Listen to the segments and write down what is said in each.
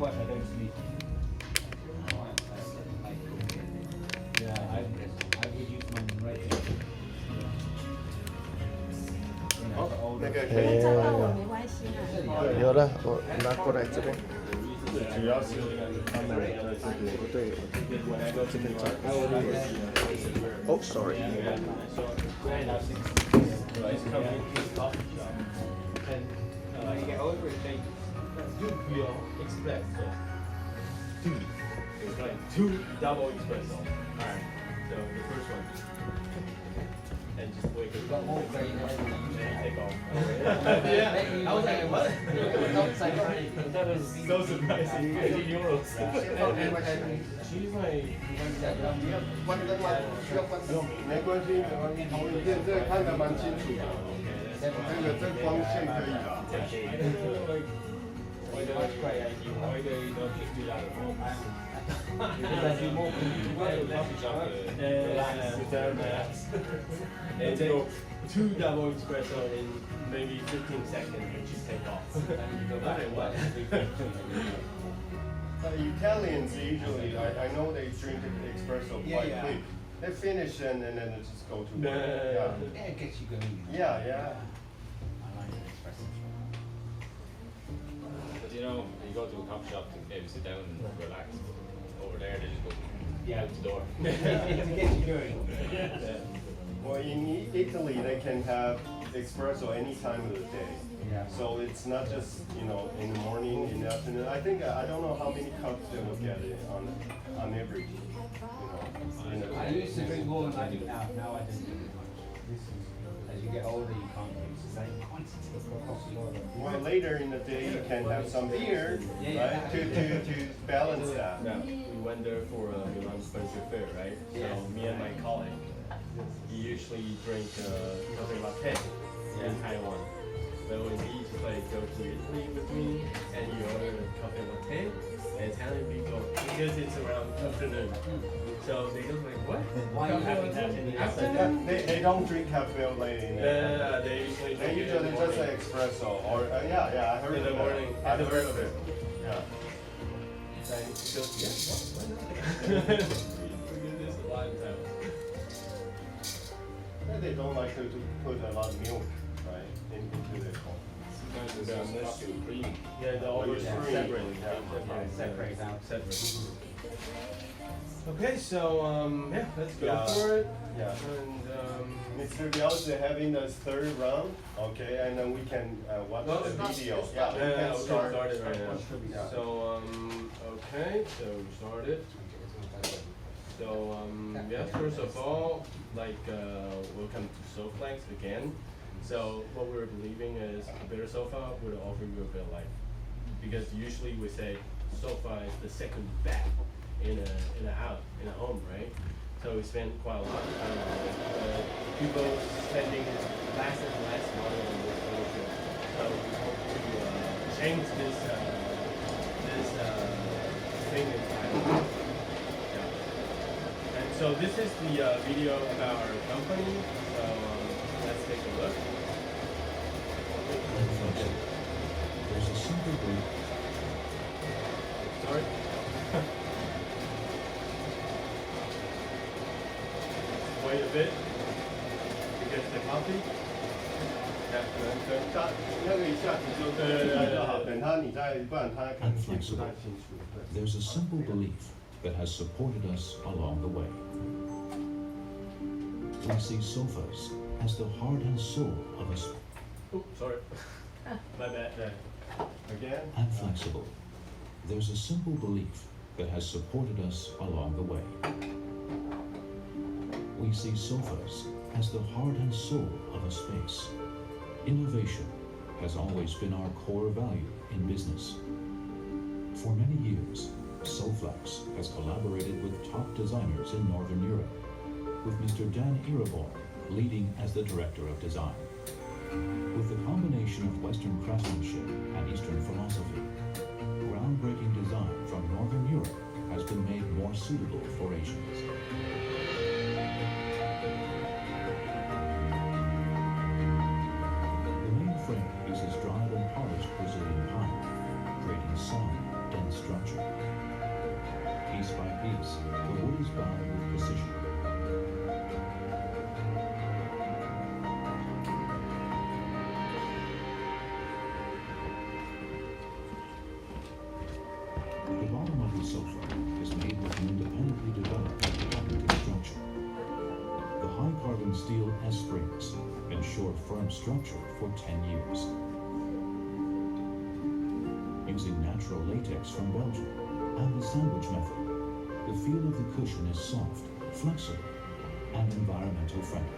what? I don't sleep. Yeah, I would use mine right there. When I was older. 照到我没关系啊。有了，我拿过来这边。主要是他们不对，我这边找。Oh, sorry. And you get older, it takes Two espresso. Two. It's like two double espresso. Alright. So the first one. And just wait. you got more brain than And take off. yeah. I was like, what? That was so surprising. 50 euros. She's like. 没关系，投影片这看得蛮清楚的，这光线可以啦。Why do I spray at you? Why do you not just do that at home? Because I do more than you do at the coffee shop. And take two double espresso in maybe 15 seconds and just take off. Okay, what? Italians usually, I know they drink espresso quite Yeah. quick. They finish and then they just go to work. Yeah, it gets you going. Yeah. I like the espresso. But you know, you go to a coffee shop to maybe sit down and relax. Over there, they just go Yeah. out the door. It gets you going. Well, in Italy, they can have espresso any time of the day. Yeah. So it's not just, in the morning, in the afternoon. I think, I don't know how many cups they will get on average, I used to drink more than I do now. Now I don't drink as much. As you get older, you can't use the same quantity for coffee or Well, later in the day, you can have some beer, right, to balance that. Yeah, we went there for a Milan Spencer Fair, right? So me and my colleague, he usually drink coffee latte in Taiwan. But when he go to Italy with me and you order a coffee latte, and Italian people, because it's around afternoon, so they go like, what? Why are you having that in the afternoon? They don't drink cafe late in the Yeah, they usually They drink it in usually the just morning. espresso or I heard In the of morning, it. at I've the heard of it. breakfast. Yeah. And he goes, yeah, why not? We do this a lot of times. And they don't like to put a lot of milk, right, into their coffee. Sometimes it's less too creamy. Yeah, the always Yeah. separate. Separate out. Separate. Okay, so let's go Yeah. for it. Yeah. And Mr. Gauss is having this third round, okay, and then we can watch No, the it's not- video. it's Yeah, not- we yeah, can okay, start. start it right now. Yeah. So okay, so we started. So first of all, welcome to Sofllex again. So what we're believing is a better sofa will offer you a better life, because usually we say sofa is the second bed in a house, in a home, right? So we spend quite a lot of time on it. People spending less and less money on this solution. So we hope to change this thing in time. Yeah. And so this is the video about our company. So let's take a look. There's a simple group. Sorry. Wait a bit. Because the coffee. Yeah. 那个一下子就就好，等他你再，不然他可能听不太清楚。 There's a simple belief that has supported us along the way. We see sofas as the heart and soul of us Oh, sorry. My bad. Again. and flexible. There's a simple belief that has supported us along the way. We see sofas as the heart and soul of a space. Innovation has always been our core value in business. For many years, Sofllex has collaborated with top designers in Northern Europe, with Mr. Dan Iraborn leading as the director of design. With the combination of Western craftsmanship and Eastern philosophy, groundbreaking design from Northern Europe has been made more suitable for Asians. The main frame uses dried and polished Brazilian pine, creating sound, dense structure. Piece by piece, the wood is bound with precision. The bottom of the sofa is made with an independently developed carbon construction. The high carbon steel S-springs ensure firm structure for 10 years. Using natural latex from Belgium and the sandwich method, the feel of the cushion is soft, flexible, and environmental friendly.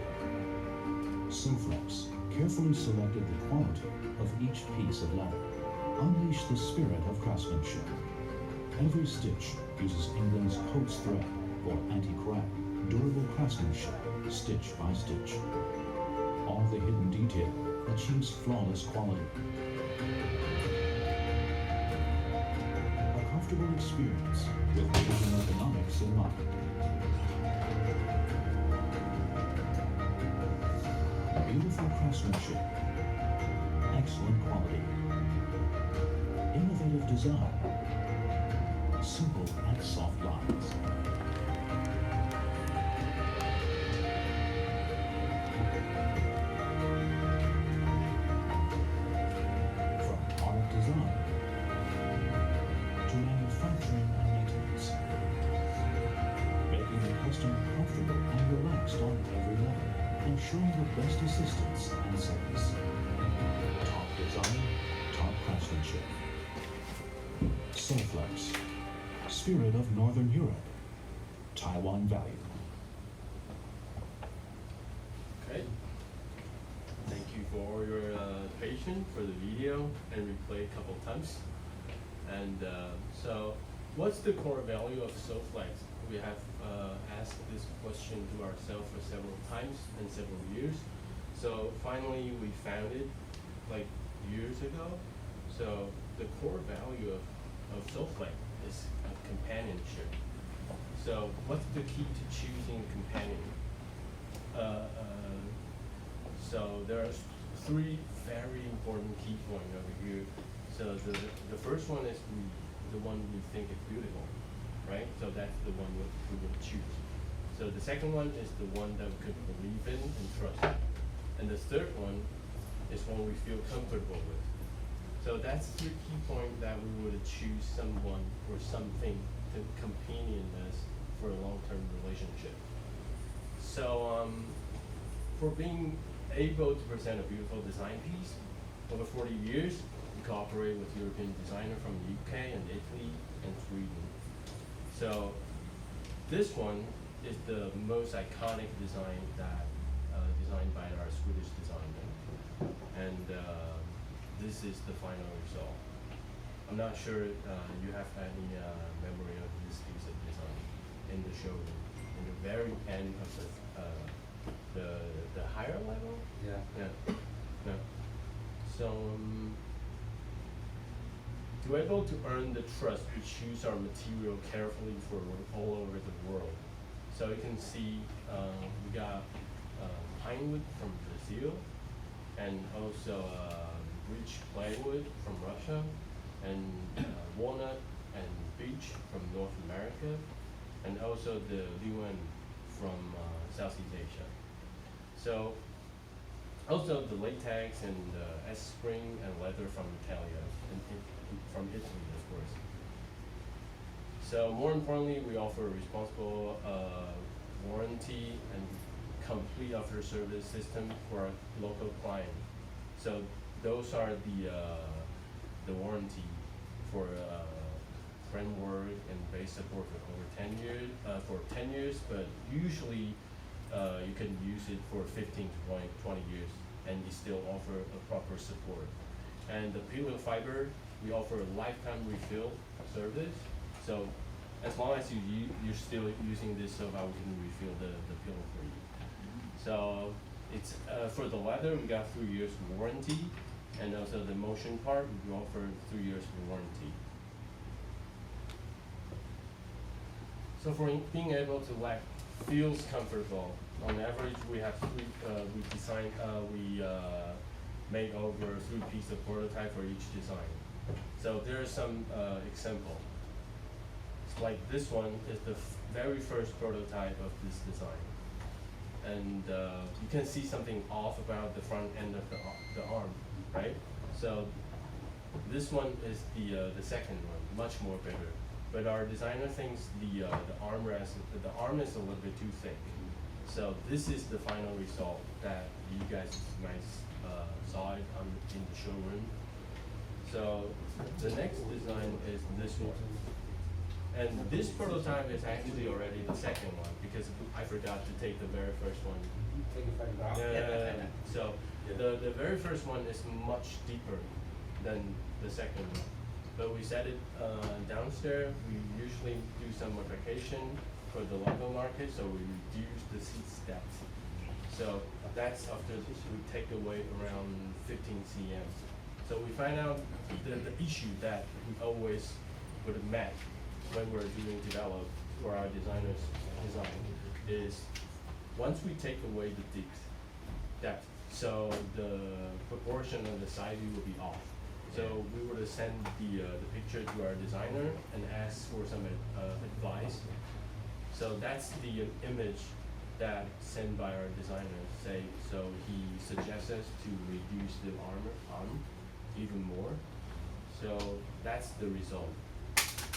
Sofllex carefully selected the quality of each piece of leather. Unleash the spirit of craftsmanship. Every stitch uses England's Coats thread for anti-crack, durable craftsmanship, stitch by stitch. All the hidden detail achieves flawless quality. A comfortable experience with patient ergonomics in mind. Beautiful craftsmanship, excellent quality, innovative design, simple and soft lines. From product design to manufacturing and maintenance, making the customer comfortable and relaxed on every level, ensuring the best assistance and service. Top design, top craftsmanship. Sofllex, spirit of Northern Europe, Taiwan value. Okay. Thank you for your patience for the video and replay a couple times. And so, what's the core value of Sofllex? We have asked this question to ourselves for several times and several years. So finally, we found it like years ago. So the core value of Sofllex is companionship. So what's the key to choosing a companion? So there are three very important key points over here. So the first one is the one we think is beautiful, right? So that's the one we would choose. So the second one is the one that we could believe in and trust. And the third one is one we feel comfortable with. So that's the key point that we would choose someone or something to companion us for a long-term relationship. So for being able to present a beautiful design piece, over 40 years, we cooperate with European designers from the UK and Italy and Sweden. So this one is the most iconic design that designed by our Swedish designer. And this is the final result. I'm not sure you have any memory of this piece of design in the showroom. In the very end of the higher level? Yeah. Yeah. So to be able to earn the trust, we choose our material carefully for all over the world. So you can see we got pine wood from Brazil, and also rich plywood from Russia, and walnut and beech from North America, and also the liuan from Southeast Asia. So also the latex and S-spring and leather from Italia, and from Italy, of course. So more importantly, we offer a responsible warranty and complete after service system for our local client. So those are the warranty for framework and base support for over 10 years, but usually you can use it for 15 to 20 years, and you still offer a proper support. And the pillow fiber, we offer a lifetime refill service. So as long as you're still using this sofa, we can refill the pillow for you. So it's for the leather, we got 3 years warranty, and also the motion part, we offer 3 years warranty. So for being able to feels comfortable. On average, we have we make over 3 pieces of prototype for each design. So there are some example. like this one is the very first prototype of this design. And you can see something off about the front end of the arm, right? So this one is the second one, much more bigger. But our designer thinks the armrest, the arm is a little bit too thick. So this is the final result that you guys might saw it in the showroom. So the next design is this one. And this prototype is actually already the second one because I forgot to take the very first one. Take a photograph. Yeah, so the very first one is much deeper than the second one. But we set it downstairs. We usually do some modification for the local market, so we reduce the seat depth. So that's after we take away around 15 cm. So we find out the issue that we always would have met when we're doing develop or our designers design is once we take away the depth, so the proportion of the side view will be off. So we would have sent the picture to our designer and ask for some advice. So that's the image that sent by our designer. So he suggests us to reduce the arm even more. So that's the result.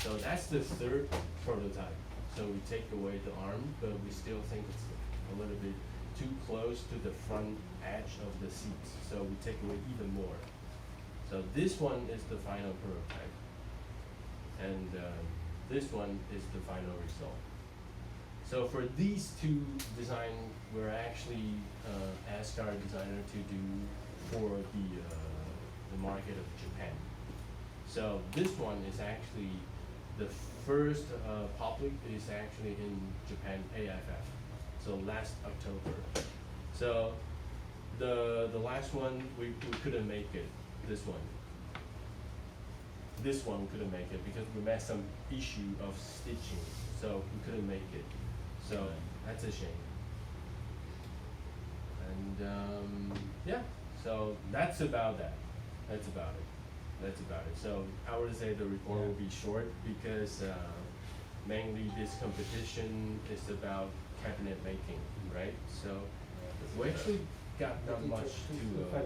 So that's the third prototype. So we take away the arm, but we still think it's a little bit too close to the front edge of the seats. So we take away even more. So this one is the final prototype. And this one is the final result. So for these two designs, we're actually asked our designer to do for the market of Japan. So this one is actually the first public is actually in Japan AFF. So last October. So the last one we couldn't make it. This one we couldn't make it because we met some issue of stitching. So we couldn't make it. So that's a shame. And yeah, so that's about that. That's about it. So I would say the report will be short because mainly this competition is about cabinet making, right? So we actually got not much to.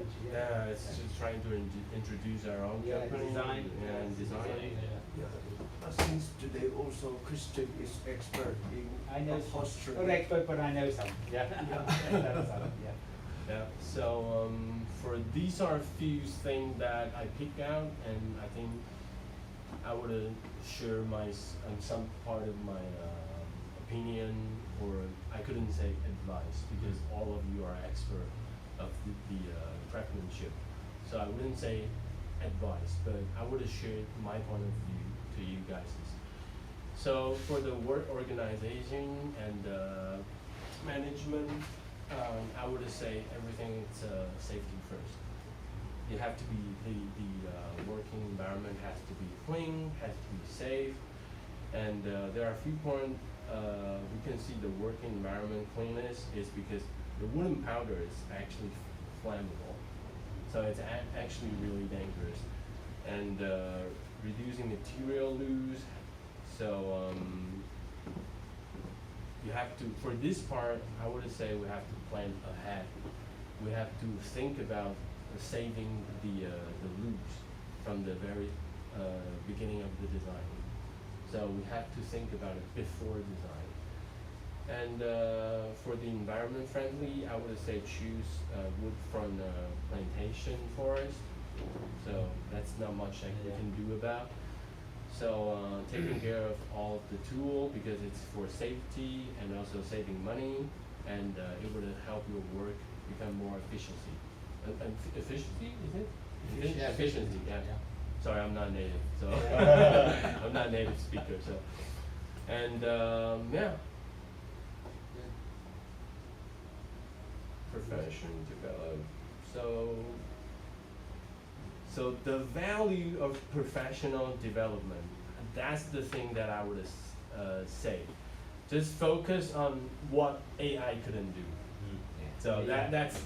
It's just trying to introduce our own company Design. and design. Since today also Christian is expert in I know upholstery. not expert, but I know some. Yeah. I know some, yeah. Yeah, so for these are a few things that I picked out, and I think I would share some part of my opinion, or I couldn't say advice because all of you are expert of the craftsmanship. So I wouldn't say advice, but I would have shared my point of view to you guys. So for the work organization and management, I would say everything is safety first. You have to be the working environment has to be clean, has to be safe, and there are a few points we can see the working environment cleanness is because the wooden powder is actually flammable, so it's actually really dangerous, and reducing material loss. So you have to, for this part, I would say we have to plan ahead. We have to think about saving the loops from the very beginning of the design. So we have to think about it before design. And for the environment friendly, I would say choose wood from plantation forest. So that's not much we can do about. So taking care of all of the tool because it's for safety and also saving money, and it would help your work become more efficiency. Efficiency, is it? Efficiency, yeah. Sorry, I'm not native, so I'm not native speaker. So, and yeah. Profession develop. So the value of professional development, that's the thing that I would say. Just focus on what AI couldn't do. So that's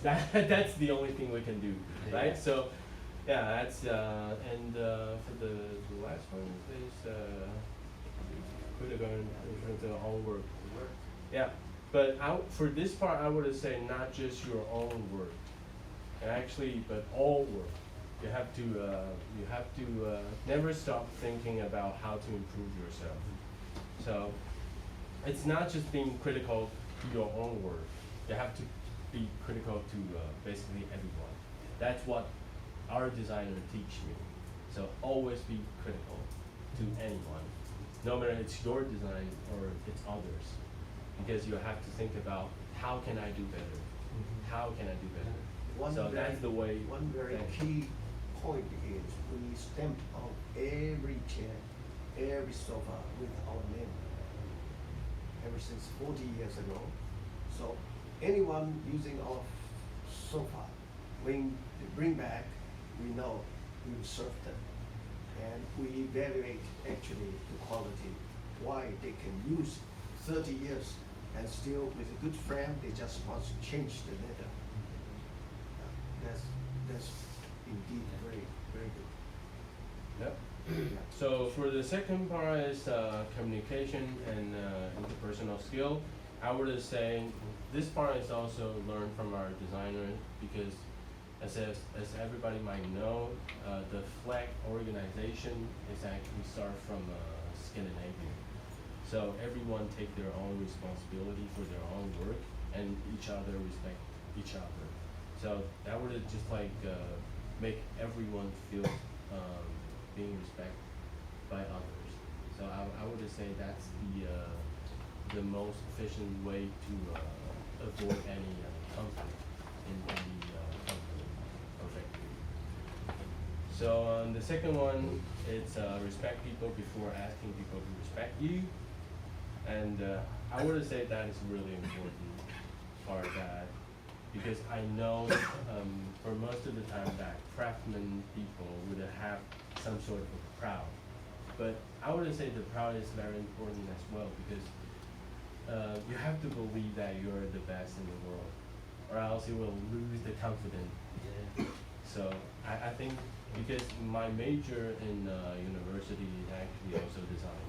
the only thing we can do, right? Yeah. So yeah, that's and for the last one is to go into the own work. Yeah, but for this part, I would say not just your own work, and actually, but all work. You have to never stop thinking about how to improve yourself. So it's not just being critical to your own work. You have to be critical to basically everyone. That's what our designer teach me. So always be critical to anyone, no matter it's your design or it's others, because you have to think about how can I do better? How can I do better? So that's the way. One very key point is we stamp on every chair, every sofa with our name. Ever since 40 years ago. So anyone using our sofa, when they bring back, we know we will serve them. And we evaluate actually the quality, why they can use 30 years and still with a good frame, they just want to change the leather. That's indeed very, very good. Yep. Yeah. So for the second part is communication and interpersonal skill. I would say this part is also learned from our designer, because as everybody might know, the flag organization is actually start from Scandinavia. So everyone take their own responsibility for their own work, and each other respect each other. So that would just like make everyone feel being respected by others. So I would say that's the most efficient way to avoid any conflict in the company or factory. So the second one is respect people before asking people to respect you. And I would say that is really important part, that because I know for most of the time that craftsmen people would have some sort of a crowd. But I would say the crowd is very important as well, because you have to believe that you're the best in the world, or else you will lose the confidence. So I think, because my major in university is actually also design.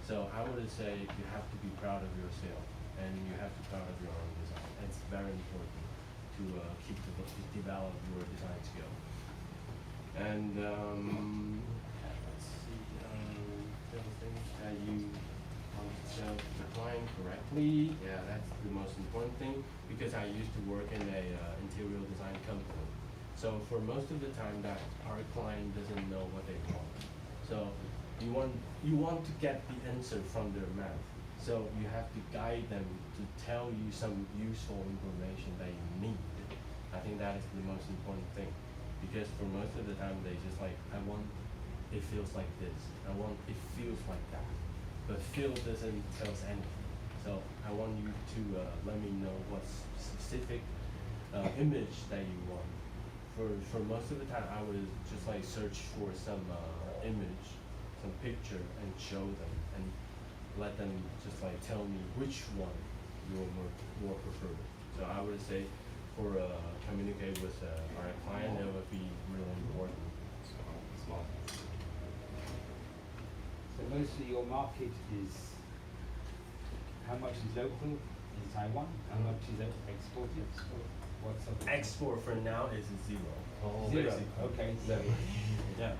So I would say you have to be proud of yourself, and you have to be proud of your own design. It's very important to develop your design skill. And let's see, the things that you want to sell to the client correctly. Yeah, that's the most important thing, because I used to work in a interior design company. So for most of the time that our client doesn't know what they want. So you want to get the answer from their mouth. So you have to guide them to tell you some useful information that you need. I think that is the most important thing, because for most of the time they just like, I want, it feels like this. I want, it feels like that. But feel doesn't tell us anything. So I want you to let me know what specific image that you want. For most of the time, I would just like search for some image, some picture, and show them, and let them just like tell me which one you will more prefer. So I would say for communicate with our client, it would be really important. So mostly your market is, how much is local in Taiwan? How much is exported? What's up? Export for now is zero. Zero. Basically. Okay. No. Yeah.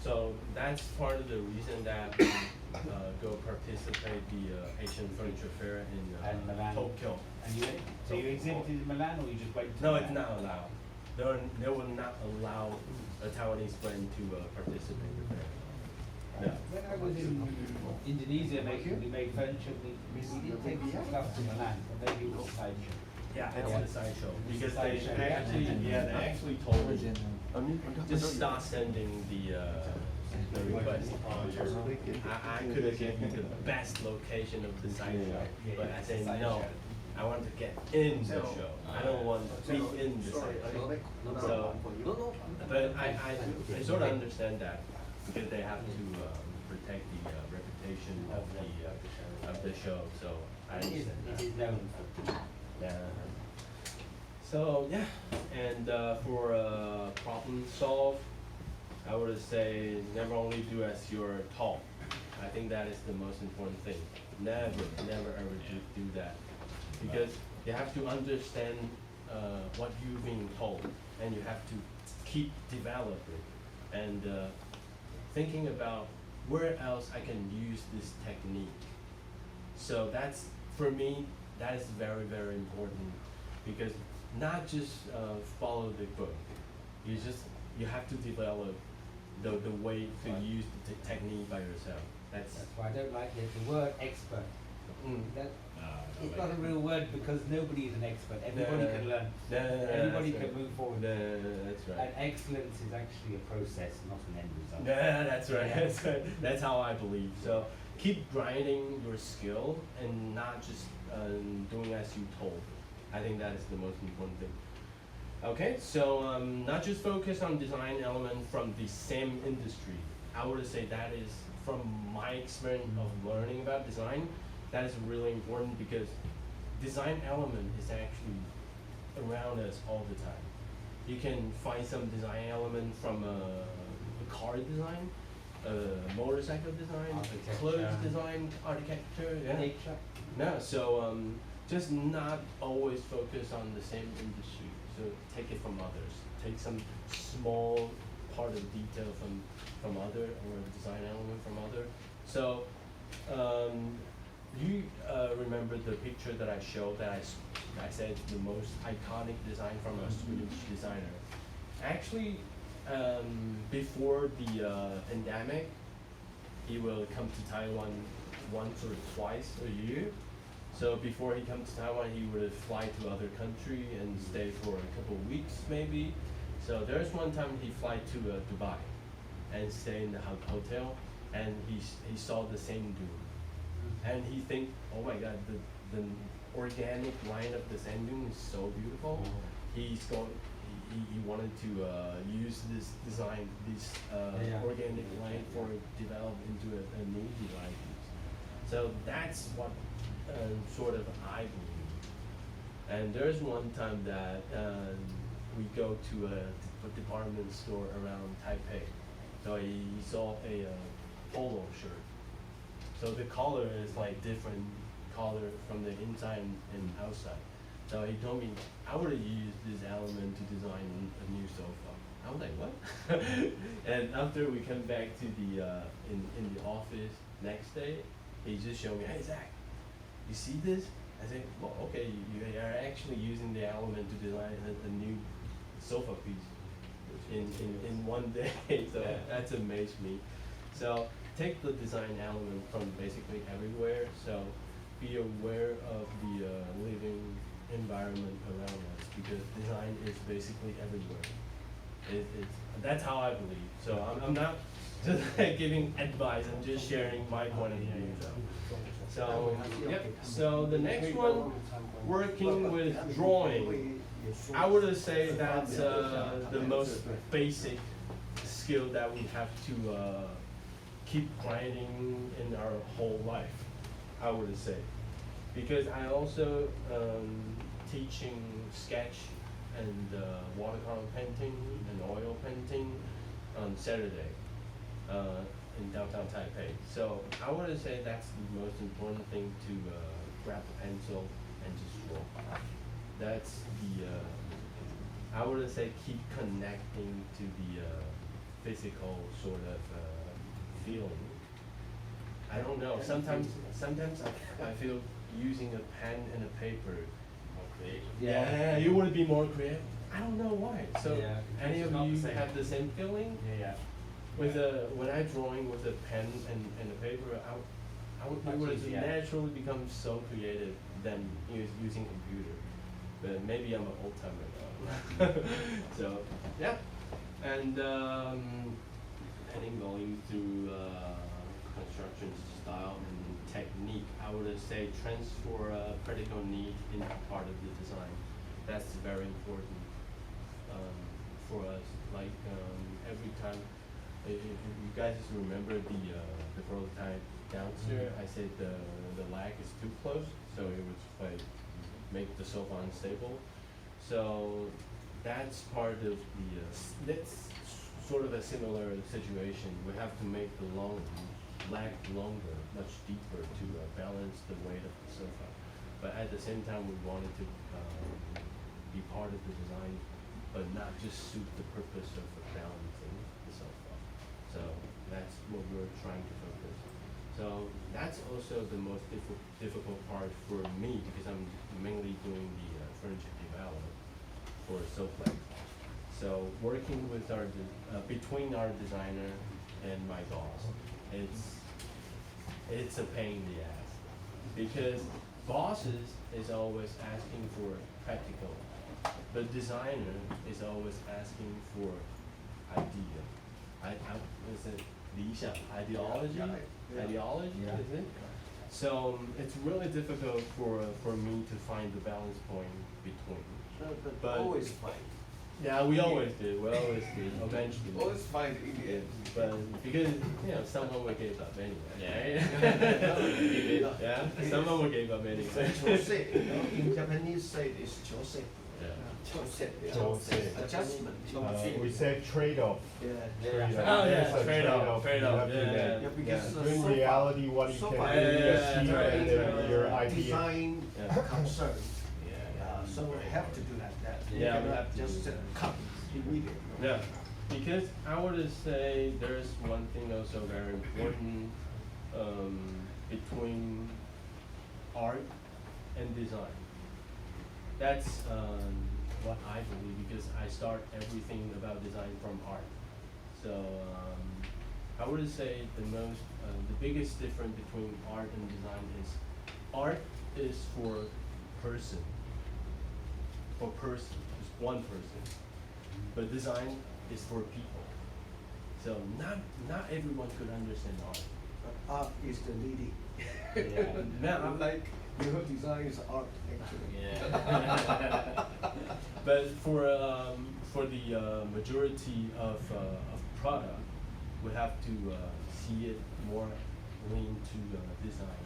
So that's part of the reason that go participate the Asian Furniture Fair in And Milan. Tokyo. And so you exhibited in Milan, or you just went to No, Milan? it's not allowed. They will not allow a Taiwanese brand to participate in the fair. No. When I was in Indonesia, we made furniture, we did take stuff to Milan, but maybe it was a sideshow. Yeah, it's the sideshow, because It's a they sideshow. actually, they actually told me, just start sending the request. I could have given you the best location of the sideshow, but I said no. I want to get in the show. I don't want to be in the sideshow. So, but I sort of understand that, because they have to protect the reputation of the show. So I understand that. It is known for. Yeah. So yeah, and for problem solve, I would say never only do as you're taught. I think that is the most important thing. Never ever do that, because you have to understand what you're being told, and you have to keep developing and thinking about where else I can use this technique. So that's, for me, that is very, very important, because not just follow the book. You have to develop the way to use the technique by yourself. That's why I don't like the word expert. That, it's like not a real word, because nobody is an expert. Everybody can learn. Everybody can move forward. That's right. And excellence is actually a process, not an end result. Yeah, that's right. That's right. That's how I believe. So keep grinding your skill and not just doing as you told. I think that is the most important thing. Okay, so not just focus on design element from the same industry. I would say that is, from my experience of learning about design, that is really important, because design element is actually around us all the time. You can find some design element from a car design, motorcycle design, Architecture. clothes design, architecture. Yeah. Nature. No, so just not always focus on the same industry. So take it from others. Take some small part of detail from other, or a design element from other. So you remember the picture that I showed, that I said the most iconic design from a Swedish designer. Actually, before the pandemic, he will come to Taiwan once or twice a year. So before he comes to Taiwan, he would fly to other country and stay for a couple of weeks maybe. So there's one time he fly to Dubai and stay in the hotel, and he saw the sand dune. And he think, oh my God, the organic line of the sand dune is so beautiful. He wanted to use this design, this organic line, for develop into a new design. So that's what sort of I believe. And there's one time that we go to a department store around Taipei. So he saw a polo shirt. So the color is like different color from the inside and outside. So he told me I would have used this element to design a new sofa. I was like, what? And after we come back to the in the office next day, he just showed me, hey Zach, you see this? I said, well, okay, you are actually using the element to design a new sofa piece in one day. So that's amazed me. So take the design element from basically everywhere. So be aware of the living environment around us, because design is basically everywhere. That's how I believe. So I'm not just giving advice, I'm just sharing my point of view. So, yep. So the next one, working with drawing. I would say that's the most basic skill that we have to keep grinding in our whole life, I would say. Because I also teaching sketch and watercolor painting and oil painting on Saturday in downtown Taipei. So I would say that's the most important thing, to grab a pencil and just draw. That's the, I would say, keep connecting to the physical sort of feeling. I don't know, sometimes I feel using a pen and a paper. More creative. Yeah, you want to be more creative. I don't know why. So any of not you the same. have the same feeling? Yeah. With when I drawing with a pen and a paper, I would easier. naturally become so creative than using computer. But maybe I'm an old timer now. So yeah, and I think going through construction style and technique, I would say transfer practical need into part of the design. That's very important for us. Like every time, if you guys remember the prototype downstairs, I said the lag is too close, so it would like make the sofa unstable. So that's part of the that's sort of a similar situation. We have to make the long leg longer, much deeper to balance the weight of the sofa. But at the same time, we wanted to be part of the design, but not just suit the purpose of balancing the sofa. So that's what we're trying to focus. So that's also the most difficult part for me because I'm mainly doing the furniture development for Sofllex. So working with between our designer and my boss, it's a pain in the ass because bosses is always asking for practical, but designer is always asking for idea. Is it 理想 ideology? Yeah. Ideology, Yeah. is it? So it's really difficult for me to find the balance point between. But- always find. Yeah, we always do. We always do. Eventually. Always find in the end. But because someone will give up anyway. Yeah. Yeah. Someone will give up anyway. Chose, in Japanese say it's chose. Yeah. Chose. Adjustment. We say trade-off. Yeah. Trade-off. Oh, yeah, There's a trade-off, trade-off, you have to yeah. make. Yeah, because In sofa- reality, what you sofa can do is is achieve right. and then your idea. design Yeah. concern. Yeah. So we have to do like that. Yeah, we cannot have to just do that. cut immediately. Yeah. Because I would say there's one thing also very important between art and design. That's what I believe because I start everything about design from art. So I would say the biggest difference between art and design is art is for person, just one person. But design is for people. So not everyone could understand art. But art is the leading. Now, Like your design is art actually. Yeah. but for the majority of product, we have to see it more lean to design.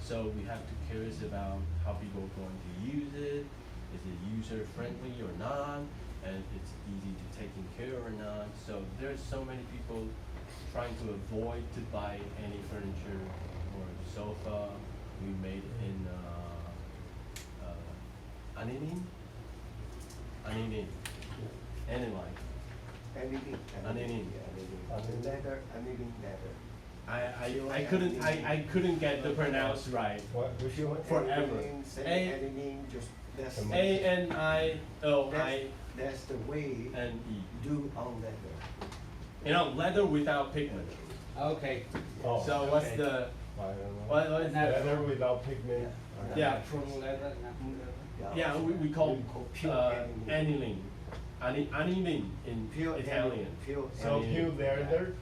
So we have to curious about how people are going to use it. Is it user friendly or not? And it's easy to taking care or not. So there's so many people trying to avoid to buy any furniture or sofa we made in aniline, aniline. Anything. Anything. Leather, anything leather. I couldn't get the pronounce right. If you want Forever. anything, say A- anything, just that's ANILINE. that's the way do on leather. Leather without pigment. Okay. Oh. So what's Okay. the I don't know. what is Leather the without pigment. Yeah. Natural leather. yeah we call pure aniline. Aniline in Pure Italian. Pure So Aniline. pure leather,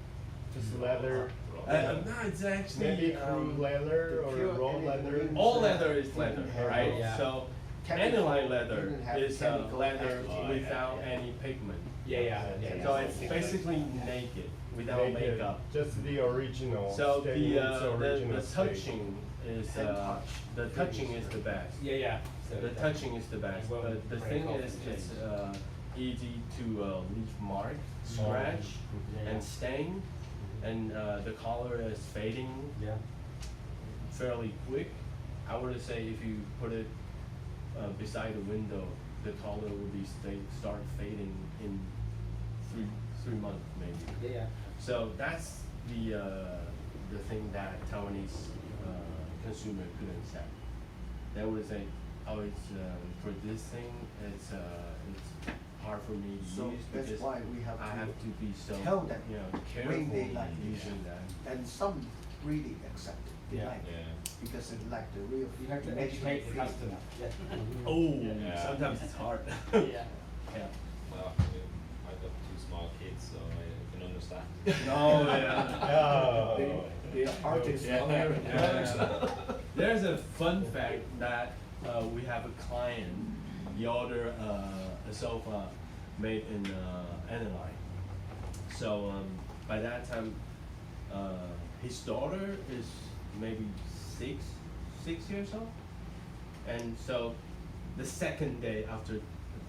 just leather. No, it's actually Maybe crude leather or pure raw aniline leather. means all leather is leather, didn't have right? Yeah. So chemical- aniline leather didn't have is chemical leather activity. without any pigment. Yeah. So it's basically naked without Naked, makeup. just the original. So staying in its the original state. touching is And touch. the touching is the best. Yeah. So The touching is the best, Well, but the break thing off is, and it's change. easy to leave mark, scratch, Yeah. and stain, and the color is fading Yeah. fairly quick. I would say if you put it beside the window, the color will be start fading in three months maybe. Yeah. So that's the thing that Taiwanese consumer couldn't accept. They would say, oh, it's for this thing, it's hard for me to So use that's because why we have I to have to be so tell them careful when they like it. using that. And some really accept it, they Yeah. like it, Yeah. because they like the real. You have to natural educate the feeling. customer. Oh, Yeah. sometimes it's hard. Yeah. Yeah. Well, I've got two small kids, so I can understand. No, yeah. Oh. They are artists. Yeah. American. Yeah. There's a fun fact that we have a client, he ordered a sofa made in aniline. So by that time, his daughter is maybe six years old, and so the second day after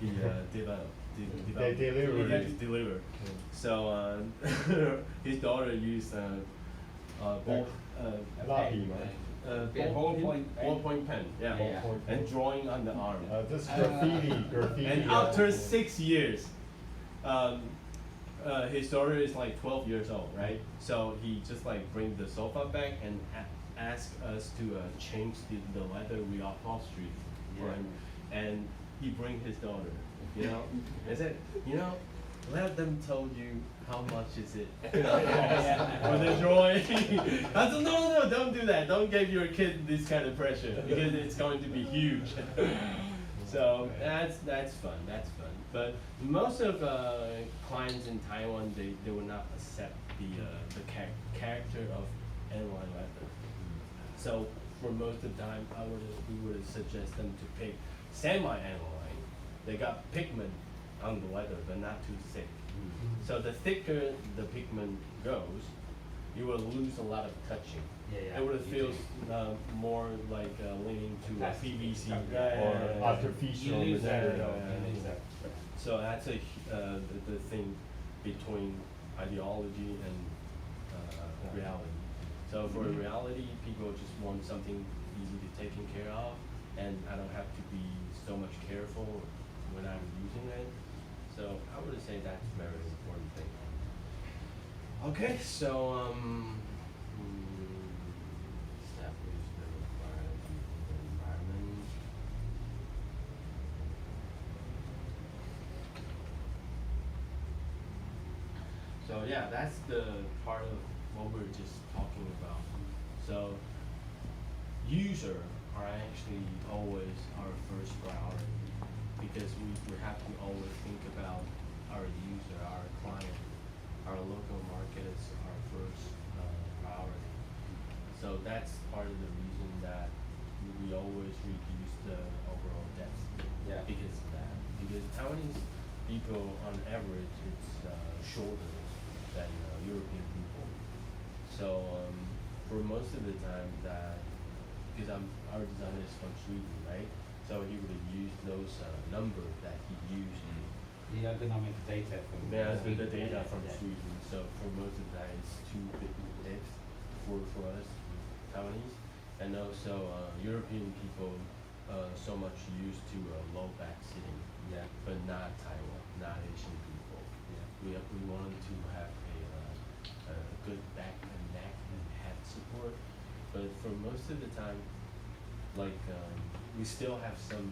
the They delivered it. delivered. So his daughter used ball, Lobby, Yeah, ballpoint pen, yeah, Yeah. and drawing on the arm. This graffiti. And after 6 years, his daughter is like 12 years old, right? So he just like bring the sofa back and ask us to change the leather upholstery for him, and he bring his daughter, you know, and said, you know, let them tell you how much is it for the drawing. I said, no, don't do that. Don't give your kid this kind of pressure because it's going to be huge. So that's fun. That's fun. But most of clients in Taiwan, they will not accept the character of aniline leather. So for most of the time, we would suggest them to pick semi-aniline. They got pigment on the leather, but not too thick. So the thicker the pigment goes, you will lose a lot of touching. Yeah. It would feel more like leaning to a Plastic. PVC Or artificial You lose that, material. you lose that. So that's the thing between ideology and reality. So for reality, people just want something easy to taken care of, and I don't have to be so much careful when I'm using it. So I would say that's a very important thing. Okay, so establish the required environment. So yeah, that's the part of what we're just talking about. So user are actually always our first priority, because we have to always think about our user, our client, our local market is our first priority. So that's part of the reason that we always reduce the overall depth. Yeah. Because of that. Because Taiwanese people on average it's shorter than European people. So for most of the time that, because our designer is from Sweden, right? So he would have used those numbers that he used. The ergonomic data from The data from Yeah. Sweden. So for most of that, it's too big depth for us Taiwanese, and also European people so much used to low back sitting. Yeah. But not Taiwan, not Asian people. Yeah. We wanted to have a good back and neck and head support, but for most of the time, like we still have some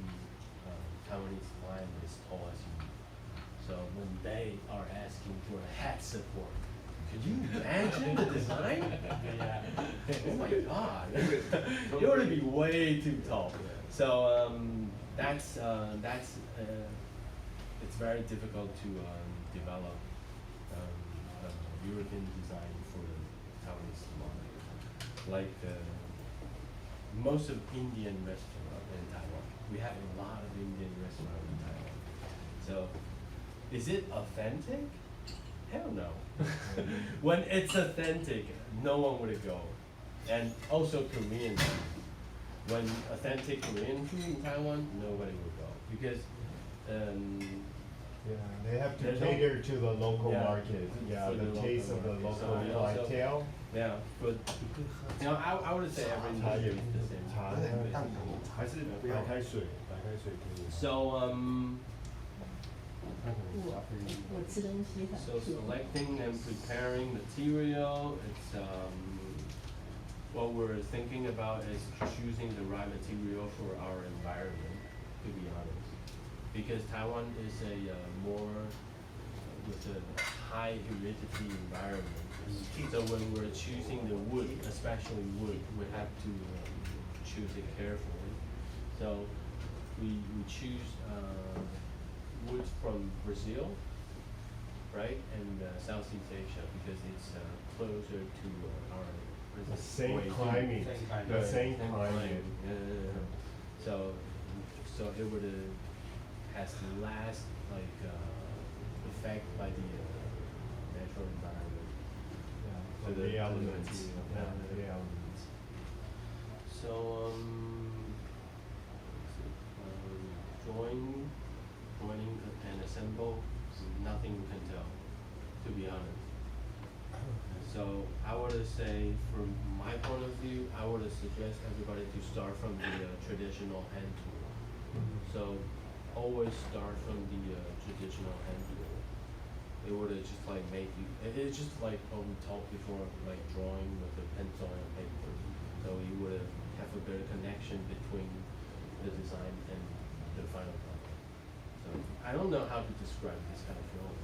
Taiwanese clients as tall as you. So when they are asking for a head support, could you imagine the design? Yeah. Oh my God, it would be way too tall. So that's it's very difficult to develop European design for the Taiwanese market. Like most of Indian restaurants in Taiwan, we have a lot of Indian restaurants in Taiwan. So is it authentic? Hell no. When it's authentic, no one would go. And also Korean food. When authentic Korean food in Taiwan, nobody would go. Because Yeah, they have to There's cater to the local Yeah, market. Yeah, for the the taste of local the market. local So we also- clientele. yeah, but you know, I would say every industry is the same.茶还是白开水，白开水可以。 So 我吃东西很 so selecting and preparing material, it's what we're thinking about is choosing the right material for our environment, to be honest. Because Taiwan is a more with a high humidity environment. So when we're choosing the wood, especially wood, we have to choose it carefully. So we choose wood from Brazil, right, and Southeast Asia, because it's closer to our The same way to- climate, Same climate. the same Same climate. Yeah. So it would has less like effect by the natural environment. Yeah, So the elements. material. Yeah, Yeah. the elements. So joining and assemble, nothing you can tell, to be honest. So I would say, from my point of view, I would suggest everybody to start from the traditional hand tool. So always start from the traditional hand tool. It would just like make you. It's just like what we talked before, like drawing with a pencil and paper. So you would have a better connection between the design and the final product. So I don't know how to describe this kind of feeling.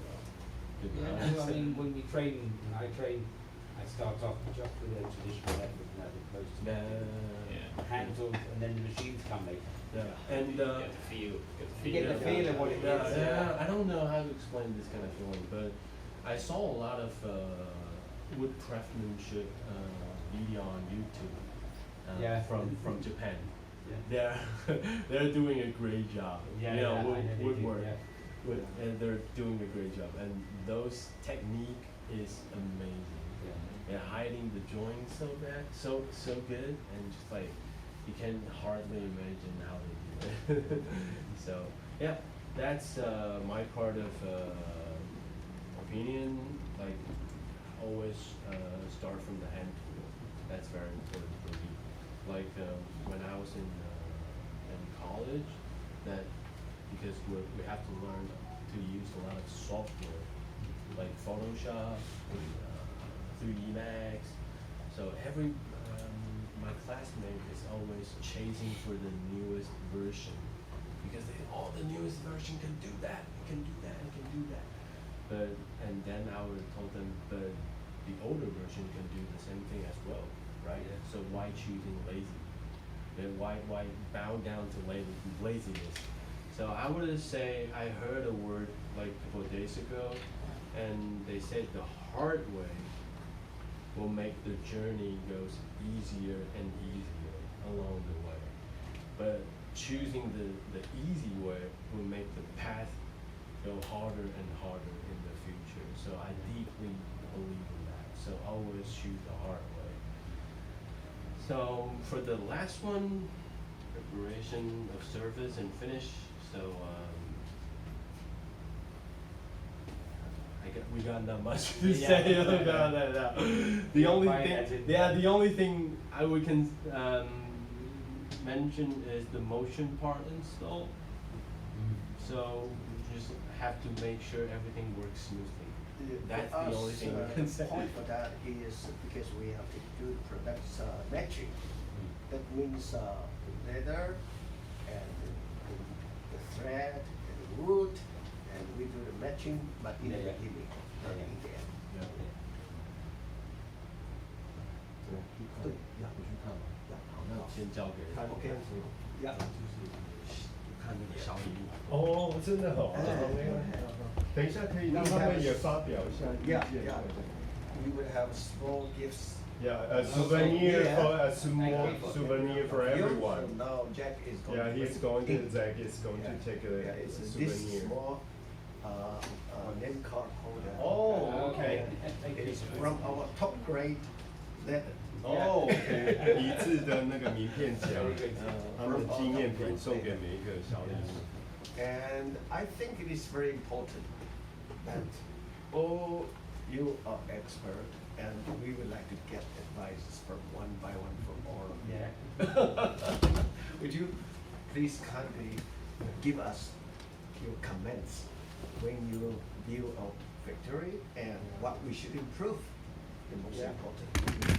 To be Yeah, honest. I mean, when I train, I start off just with a traditional method as opposed to hand tools, and then the machines come later. Yeah, and Get the feel. You get the feel of what it is. I don't know how to explain this kind of feeling, but I saw a lot of wood craftsmanship video on YouTube Yeah. from Japan. Yeah. They're doing a great job. Yeah, you know, yeah, I know they do, woodwork. yeah. And they're doing a great job, and those technique is amazing. Yeah, hiding the joints so bad, so good, and just like you can hardly imagine how they do it. So yeah, that's my part of opinion. Like always start from the hand tool. That's very important for me. Like when I was in college, that because we have to learn to use a lot of software, like Photoshop, 3D Max. So every my classmate is always chasing for the newest version because the newest version can do that, it can do that, it can do that. But and then I would have told them, but the older version can do the same thing as well, right? Yeah. So why choosing lazy? Then why bow down to laziness? So I would say I heard a word like a couple of days ago, and they said the hard way will make the journey goes easier and easier along the way. But choosing the easy way will make the path go harder and harder in the future. So I deeply believe in that. So always choose the hard way. So for the last one, preparation of surface and finish. So we got not much to say about that now. The only thing we can mention is the motion part install. So we just have to make sure everything works smoothly. That's the only thing we can say. The point for that is because we have to do the product matching. That means the leather and the thread and the wood, and we do the matching, but in the beginning, not in the end. 对，要回去看吗？要，好，那先交给看 OK，要，看那个小礼物。哦，真的好。等一下可以让他们也发表一下意 Yeah, 见。 yeah. We will have small gifts. Yeah, a souvenir Yeah. for a small souvenir for You, everyone. now Jack is going Yeah, to. he's going to Zach is going Yeah. to take Yeah, a it's this souvenir. small name card holder. Oh, okay. It is from our top grade leather. 哦，OK，一致的那个名片夹，他们 From 的 our 纪念 top 品 grade 送给 leather. 每一个小礼物。 And I think it is very important that all you are expert, and we would like to get advices from one by one from all of you. Yeah. Would you please kindly give us your comments when you view our factory and what we should improve? The most important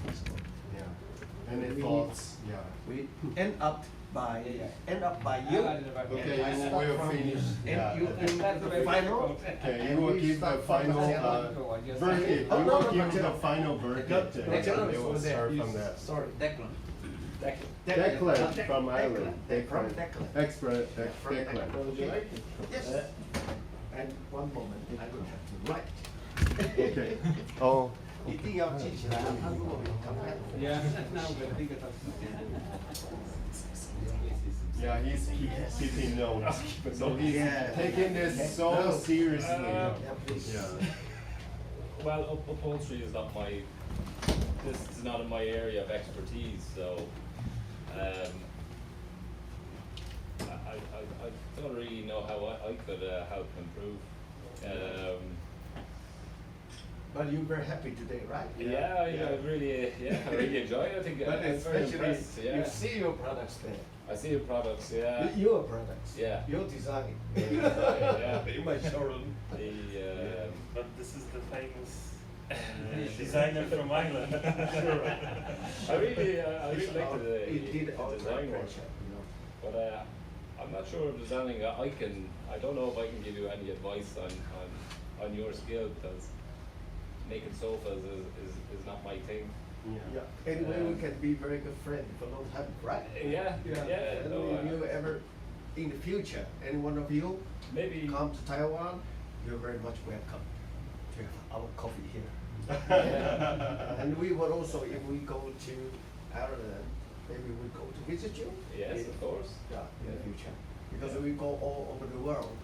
possible. Yeah. And the We- thoughts, yeah. We end up by Yeah. end up by I you. like it about Okay, you. I you start will from- finish. And Yeah. you That's do the the way final. Okay, and you will we give the start from final the verdict. Oh, You no, will no, give no, the no. final verdict. No, and no, they will no, start you- from that. Sorry. Declan. Declan from Ireland. From Declan. Declan. Expert From Declan. Okay. Yes. And one moment, I will have to write. Okay. Oh. 一定要记起来，他如果没 comment。 Yeah, now we're bigger than. Yeah, he's keeping notes. So he's Yeah. taking this so No. seriously. Yeah, please. Yeah. Well, upholstery is not my. This is not in my area of expertise, so. I don't really know how I could help improve. But you're very happy today, right? Yeah, I really enjoy it. I think But I'm very especially impressed. Yeah. you see your products there. I see your products. Yeah. Your products. Yeah. Your design. Yeah. In my showroom. The But this is the famous designer from Ireland. I really like the It did all design work. pressure, you know. But I'm not sure of designing. I don't know if I can give you any advice on your skill, because making sofas is not my thing. Yeah. Anyway, we can be very good friends for a long time, right? Yeah. And No, if you ever, in the future, any one of you maybe. come to Taiwan, you're very much welcome to have our coffee here. And we will also, if we go to Ireland, maybe we go to visit you. Yes, of course. Yeah, in the future. Because we go all over the world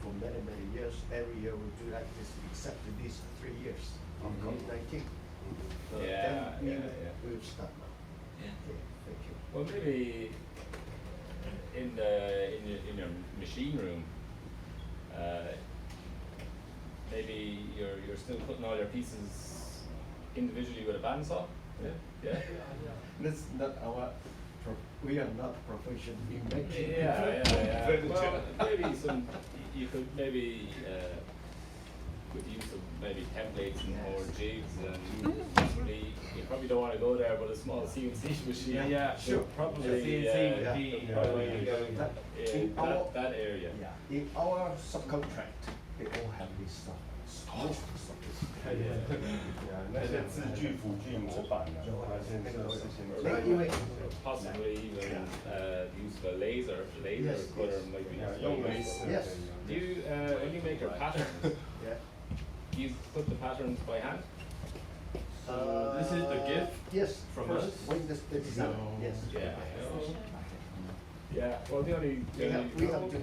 for many, many years. Every year we do like this, except in these 3 years of Mhm. COVID-19. So Yeah, then yeah. we'll start now. Yeah. Okay, thank you. Well, maybe in your machine room, maybe you're still putting all your pieces individually with a bandsaw. Yeah. That's not our, we are not professional in making. Yeah. furniture. Well, maybe you could maybe with use of maybe templates and or jigs, and possibly you probably don't want to go there, but a small CNC machine. Yeah, sure. Probably CNC would be the the way way to to go. go. In our- That area. Yeah, in our subcontract, they all have this stuff. Most of this. 那些字句辅具模板呢，那些这个事情。那因为 Possibly even use of a laser Yes, cutter yes. might be. Yeah, 用类似 Yes. Do you when you make your patterns, Yeah. do you put the patterns by hand? This is the gift Yes, from first, us? when the design, So- yes. Yeah. Well, the only We have to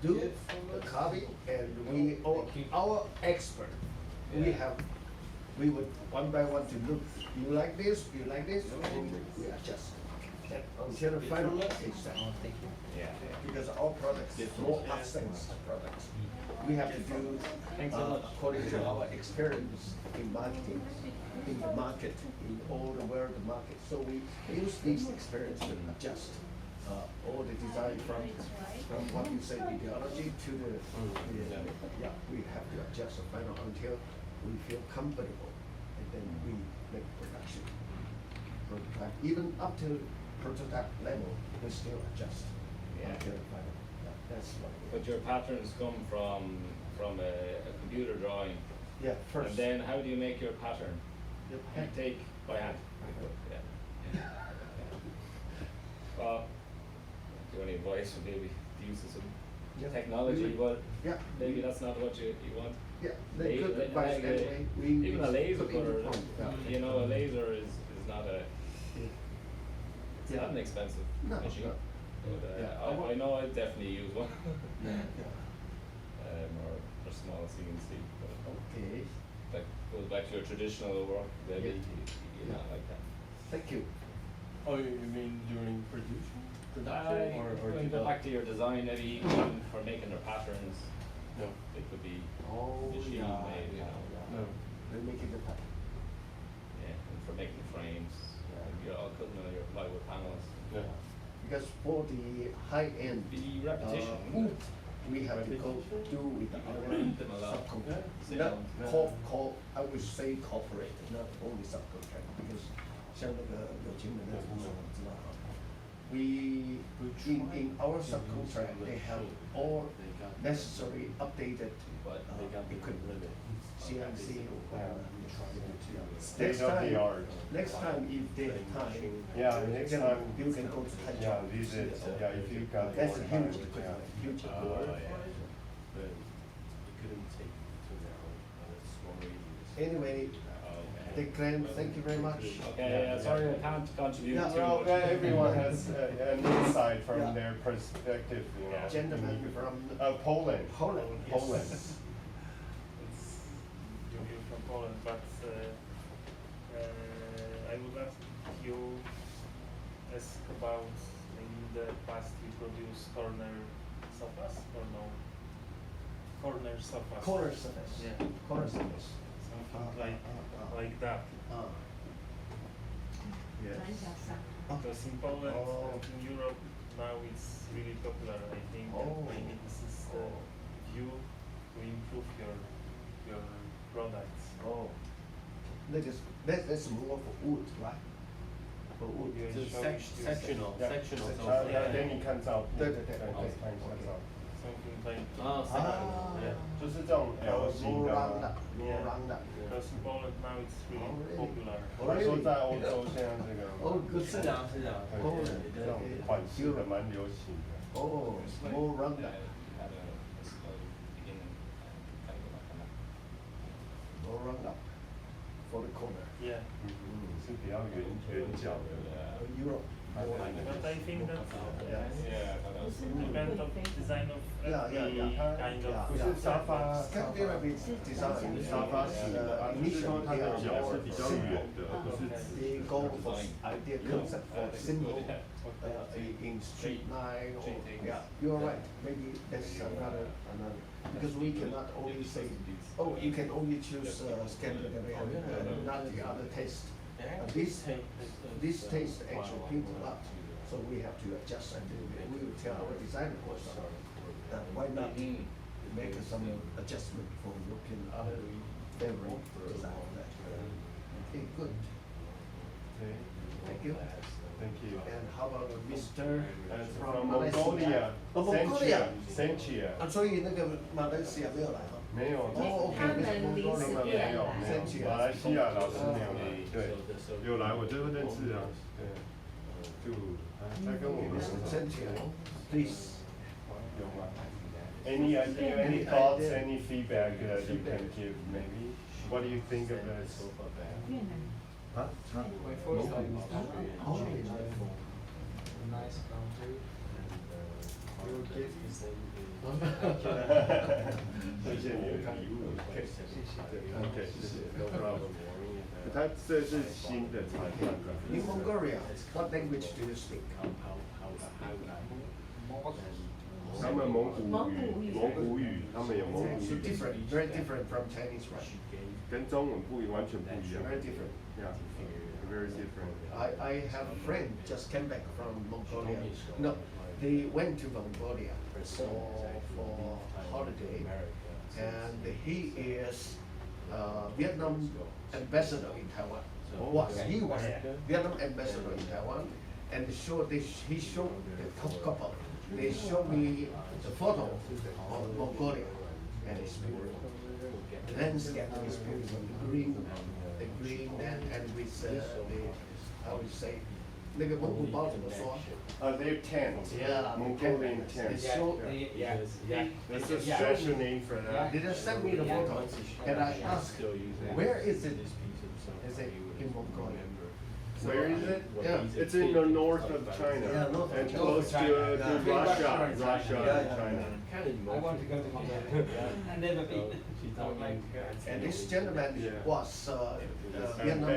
do the carving, and our expert, we would one by one to look, you like this, and we adjust. And until the final is done. Yeah. Because our products is more advanced products. We have to do according to our experience in marketing, in the market, in all the world market. So we use this experience to adjust all the design from what you say ideology to the yeah, we have to adjust the final until we feel comfortable, and then we make production. Prototype, even up to prototype level, we still adjust until the final. Yeah, that's what. But your patterns come from a computer drawing. Yeah, first. And then how do you make your pattern? Yep. You take by hand. Yeah. Well, do you any advice for maybe the use of some Yeah. technology? But Yeah. maybe that's not what you want. Yeah, they could advise anyway. We Even a laser put in the cutter, form. Yeah. you know, a laser is not a, it's Yeah. not an expensive No, machine. no. But Yeah. I know I definitely use one. Yeah. Or small CNC. But Okay, that goes back to your traditional work, maybe Yeah. you're not like that. thank you. Oh, you mean during production? Or Going back to your design, maybe even for making their patterns, No. it could be Oh, machine yeah, made, you yeah, know. yeah. No. They're making the pattern. Yeah, and for making the frames, you're all cutting all your plywood panels. Yeah. Because for the high end, The repetition. wood, we have to go do with our Them a lot. subcontract. Yeah. Not I would say corporate, not only subcontract, because 像那个有钱人的工作，你知道吗？ We in our subcontract they have all necessary updated equipment, CNC. State of the art. Next time if they have time, Yeah, next time. you can go to Taiwan. Yeah, visit. Yeah, if you got That's more a time. huge equipment, huge Oh, equipment. yeah. But we couldn't take to their small radius. Anyway, Glenn, thank you very much. Okay, sorry I can't contribute Yeah, too Well, much. everyone has an insight from Yeah. their perspective, you know. Gentleman from Poland. Poland. yes. Poland. You're from Poland, but I would ask you about in the past you produced corner sofas or no? corner sofas. Corner surface. Yeah. Corner surface. Something Ah. like that. Yes. 转角上。 Because in Poland Oh. and in Europe now it's really popular. I think Oh. and maybe this is the view to improve your products. Oh. That's more for wood, right? For wood. You 就是 show- sectional Yeah. sectional 给你看照片，对对对看对看照片。 Something like Ah, sectional. Yeah，就是这种 L 型 More 的 round 啊。 up, more round up. because in Poland now it's really Oh, really? popular. 我是说在欧洲现在这个， Oh, good. 是这样是这样。对对对这种款式的蛮流行的。 Oh, more round up, more round up for the corner. Yeah. 是比较圆角的。 Europe. More like But I think that Yeah. depends on design of Yeah, yeah, every yeah. kind Yeah. of 不是沙发， Scandinavian design 沙发型的，就是说它的脚是比较圆的，而不是直 They go for idea concept for simple in street line or yeah, you're right. Maybe that's another because we cannot only say you can only choose Scandinavian not the other taste. This taste actually appeals a lot, so we have to adjust a little bit. We will tell our designer also why not make some adjustment for European other favorite design. Okay, good. Okay, Thank you. thank you. And how about Mr. And from from Malaysia? Mongolia, Mongolia. Sentia. 啊，所以那个马来西亚没有来吗？没有，哦他们临时没变有来。没有，马来西亚老师没有来，对，有来我就认识啊，对，就他跟我们 Mr. Sentia, please. 有吗？Any idea, any thoughts, any feedback that you can give maybe? What do you think of this? 越南。啊？ Oh, Nice country. 谢谢你的礼物。OK，谢谢，No problem。它这是新的产品。 in Mongolia, what language do you speak? 他们蒙古语，他们有蒙古 So 语， different, very different from Chinese, right? 跟中文完全不一样。 Very different. Yeah, very different. I have a friend just came back from Mongolia. No, they went to Mongolia for holiday, and he is Vietnam ambassador in Taiwan. He was Vietnam ambassador in Taiwan, and he showed a couple. They showed me the photo of Mongolia, and it's beautiful. The landscape is beautiful, the green and with the how would you say, 那个蒙古包怎么说？ They're tents. Yeah, Mongolian They tents. show, That's a special name for that. they just sent me the photo, and I asked, where is it? Is it in Mongolia? Where is it? Yeah. It's in the north of China, Yeah, north of and China. close to Russia and Yeah. China. I want to go to Mongolia. I've never been. I would like to go. And this gentleman Yeah. was Vietnam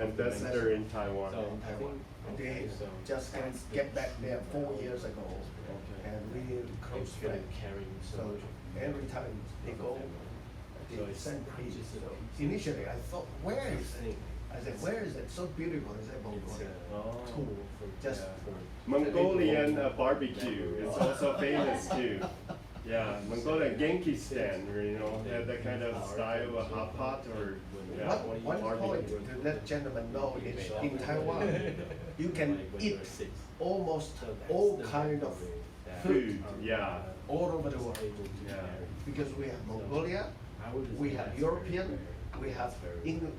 Ambassador in Taiwan. Taiwan. They just get back there 4 years ago, and really close friends. So every time they go, they send me. So initially I thought, where is it? I said, where is it? So beautiful. I said, Mongolia. Cool. Just Mongolian barbecue is also famous too. Yeah, Mongolian Genkistan, you know, that kind of style, a hot pot or yeah, One point to let gentlemen know is in Taiwan, you can eat almost all kind of food. Yeah, all over the world. yeah. Because we have Mongolia, we have European, we have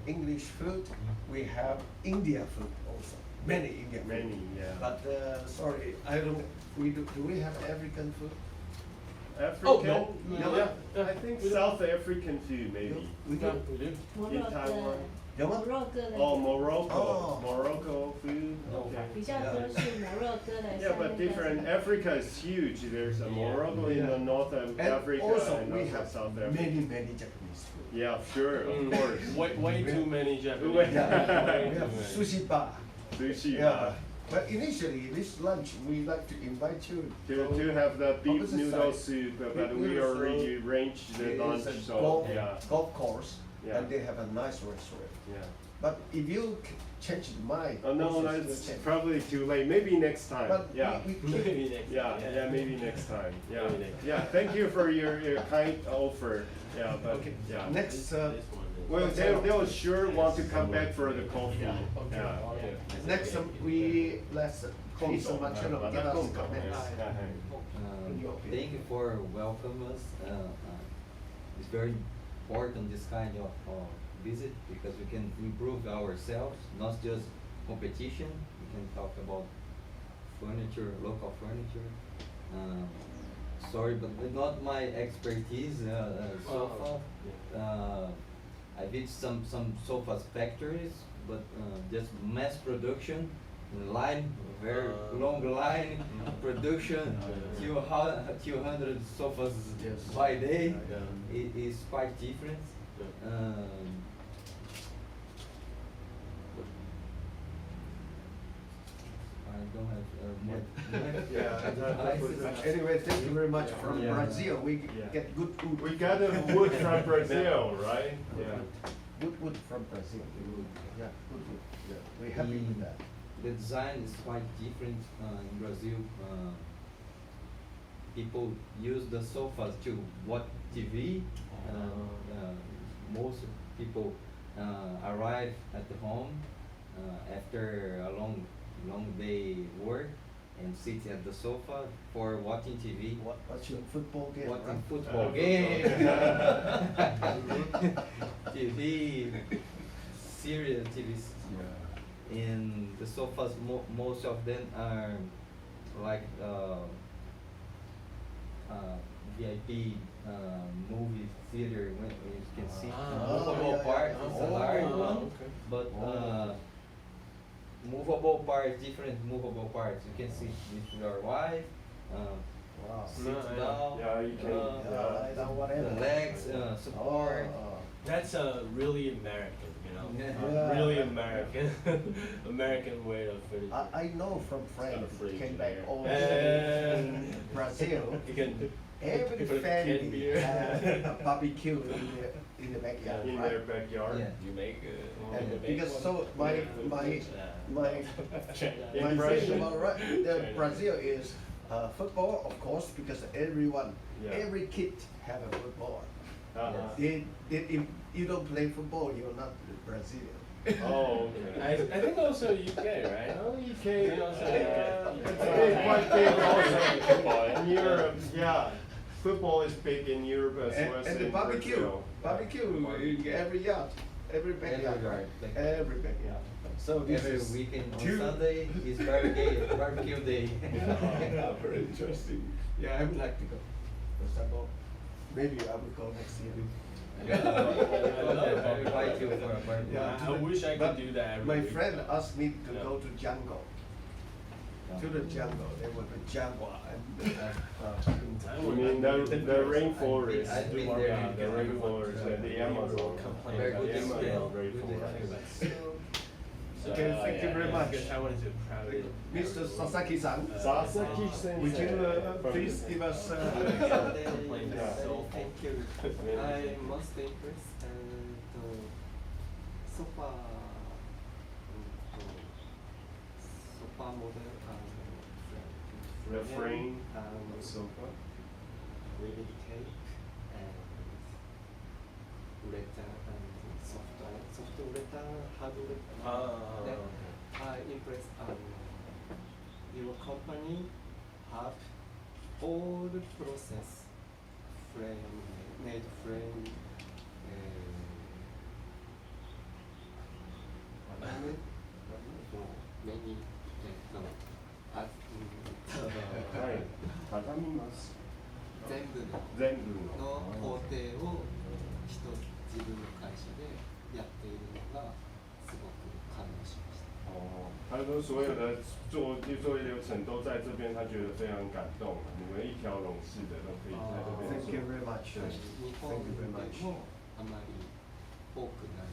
English food, we have India food also. Many Indian food. Many, yeah. But sorry, I don't. Do we have African food? African? Oh, no. Yeah, I think South African too, maybe. We do. 摩 In 洛 Taiwan. 哥， 有吗 摩？洛哥的 Oh, Morocco. Oh. Morocco food. Okay. 比较多是摩洛哥的， Yeah, 像 but 那 different. 个 Africa is huge. There's a Morocco in the North And Africa also and we also have South Africa. many Japanese food. Yeah, sure, of course. Way too many Japanese. Way- Yeah, we have sushi bar. Sushi. Yeah. But initially, this lunch, we like to invite you To have the beef opposite noodle side. soup, but Beef we noodle already soup. arranged the It lunch, is a so, yeah, golf course, Yeah. and they have a nice restaurant. yeah. But if you change your mind. Oh, no, also that's still change. probably too late, maybe next time, But yeah. we keep, Maybe next. Yeah, maybe next time, yeah, Maybe next yeah, thank you for your kind offer, yeah, but, okay, yeah. next, Well, they'll sure want to come back for the coffee, Yeah, okay. yeah. next, let's Jason Marcello give us comments. In your opinion. Thank you for welcoming us. It's very important this kind of visit because we can improve ourselves, not just competition. We can talk about furniture, local furniture. Sorry, but not my expertise. Sofa. I visit some sofa factories, but just mass production. Line, very long line, production, 200 sofas by day. It is quite different. I don't have more. Yeah, anyway, thank you very much from Yeah. Brazil. We Yeah. get good food. We got the wood from Brazil, right? Yeah. Good wood from Brazil. Yeah, good wood. Yeah, we're happy with that. The design is quite different in Brazil. People use the sofas to watch TV. Most people arrive at the home after a long day work and sit at the sofa for watching TV. Watching football game, Watching right? football game. TV, serial TVs. And the sofas, most of them are like VIP movie theater. When you can see movable part, it's a large one, but movable parts, different movable parts. You can sit with your wife, Wow. sit down, Yeah, you can, Yeah, I don't whatever. the legs support. That's really American, you know. Yeah. Really American, American way of furniture. I know from friends Not afraid came to back hear. all And- in Brazil. You can. Every people can family beer. had a barbecue in the backyard, in right? their backyard. Yeah. You make And you make because one? so my Impression. thing about the Brazil is football, of course, because Yeah. every kid have a football. Uh-huh. If you don't play football, you're not Brazilian. Oh, I okay. think also UK, right? Oh, UK, Yeah, also it's UK. big, quite big also Football, in Europe, yeah. Football is big in Europe as well as And the in barbecue, Brazil. barbecue in every yard, every backyard, Everywhere. right? Every backyard. So this Every is weekend on two- Sunday is barbecue day. Very interesting. Yeah, I would like to go. For example, maybe I will go next year. I invite you for a barbecue. Yeah. I wish I could But do that every My week, friend but- asked me to Yeah. go to jungle. To the jungle, there was a jaguar and You mean the rainforest? I've been Yeah, there. the rainforest, the Amazon. Very good The Amazon experience. rainforest. So, Okay, thank you very much. I wanted to proudly. Mr. Sasaki-san, Sasaki sensei. would you from- please give us Yeah. Thank you. I'm most impressed and sofa model The frame, and sofa. really cake and letter and soft letter, hard letter. I impressed your company have all the process made frame many no はい。畳みます。全部の全部の。工程を自分の会社でやっているのがすごく感動しました。哦，他说所有的作业流程都在这边，他觉得非常感动。你们一条龙式的都可以在这边 Thank 做 you。very much. 日本 Thank you very で much. もあまり多くない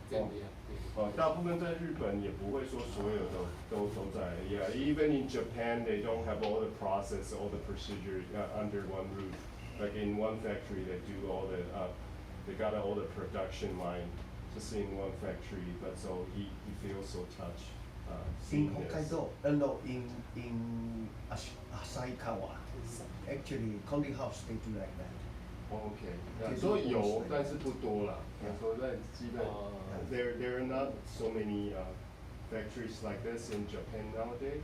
全部やってる。大部分在日本也不会说所有都在。Yeah, even in Japan, they don't have all the process, all the procedure under one roof. Like in one factory, they do all the, they got all the production line just in one factory. But so he feels so touched. In Seeing this. Hokkaido, no, in Asaikawa, actually, counting house they do like that. OK，所以有，但是不多啦。说在基本，there are not so many factories like this in Japan nowadays.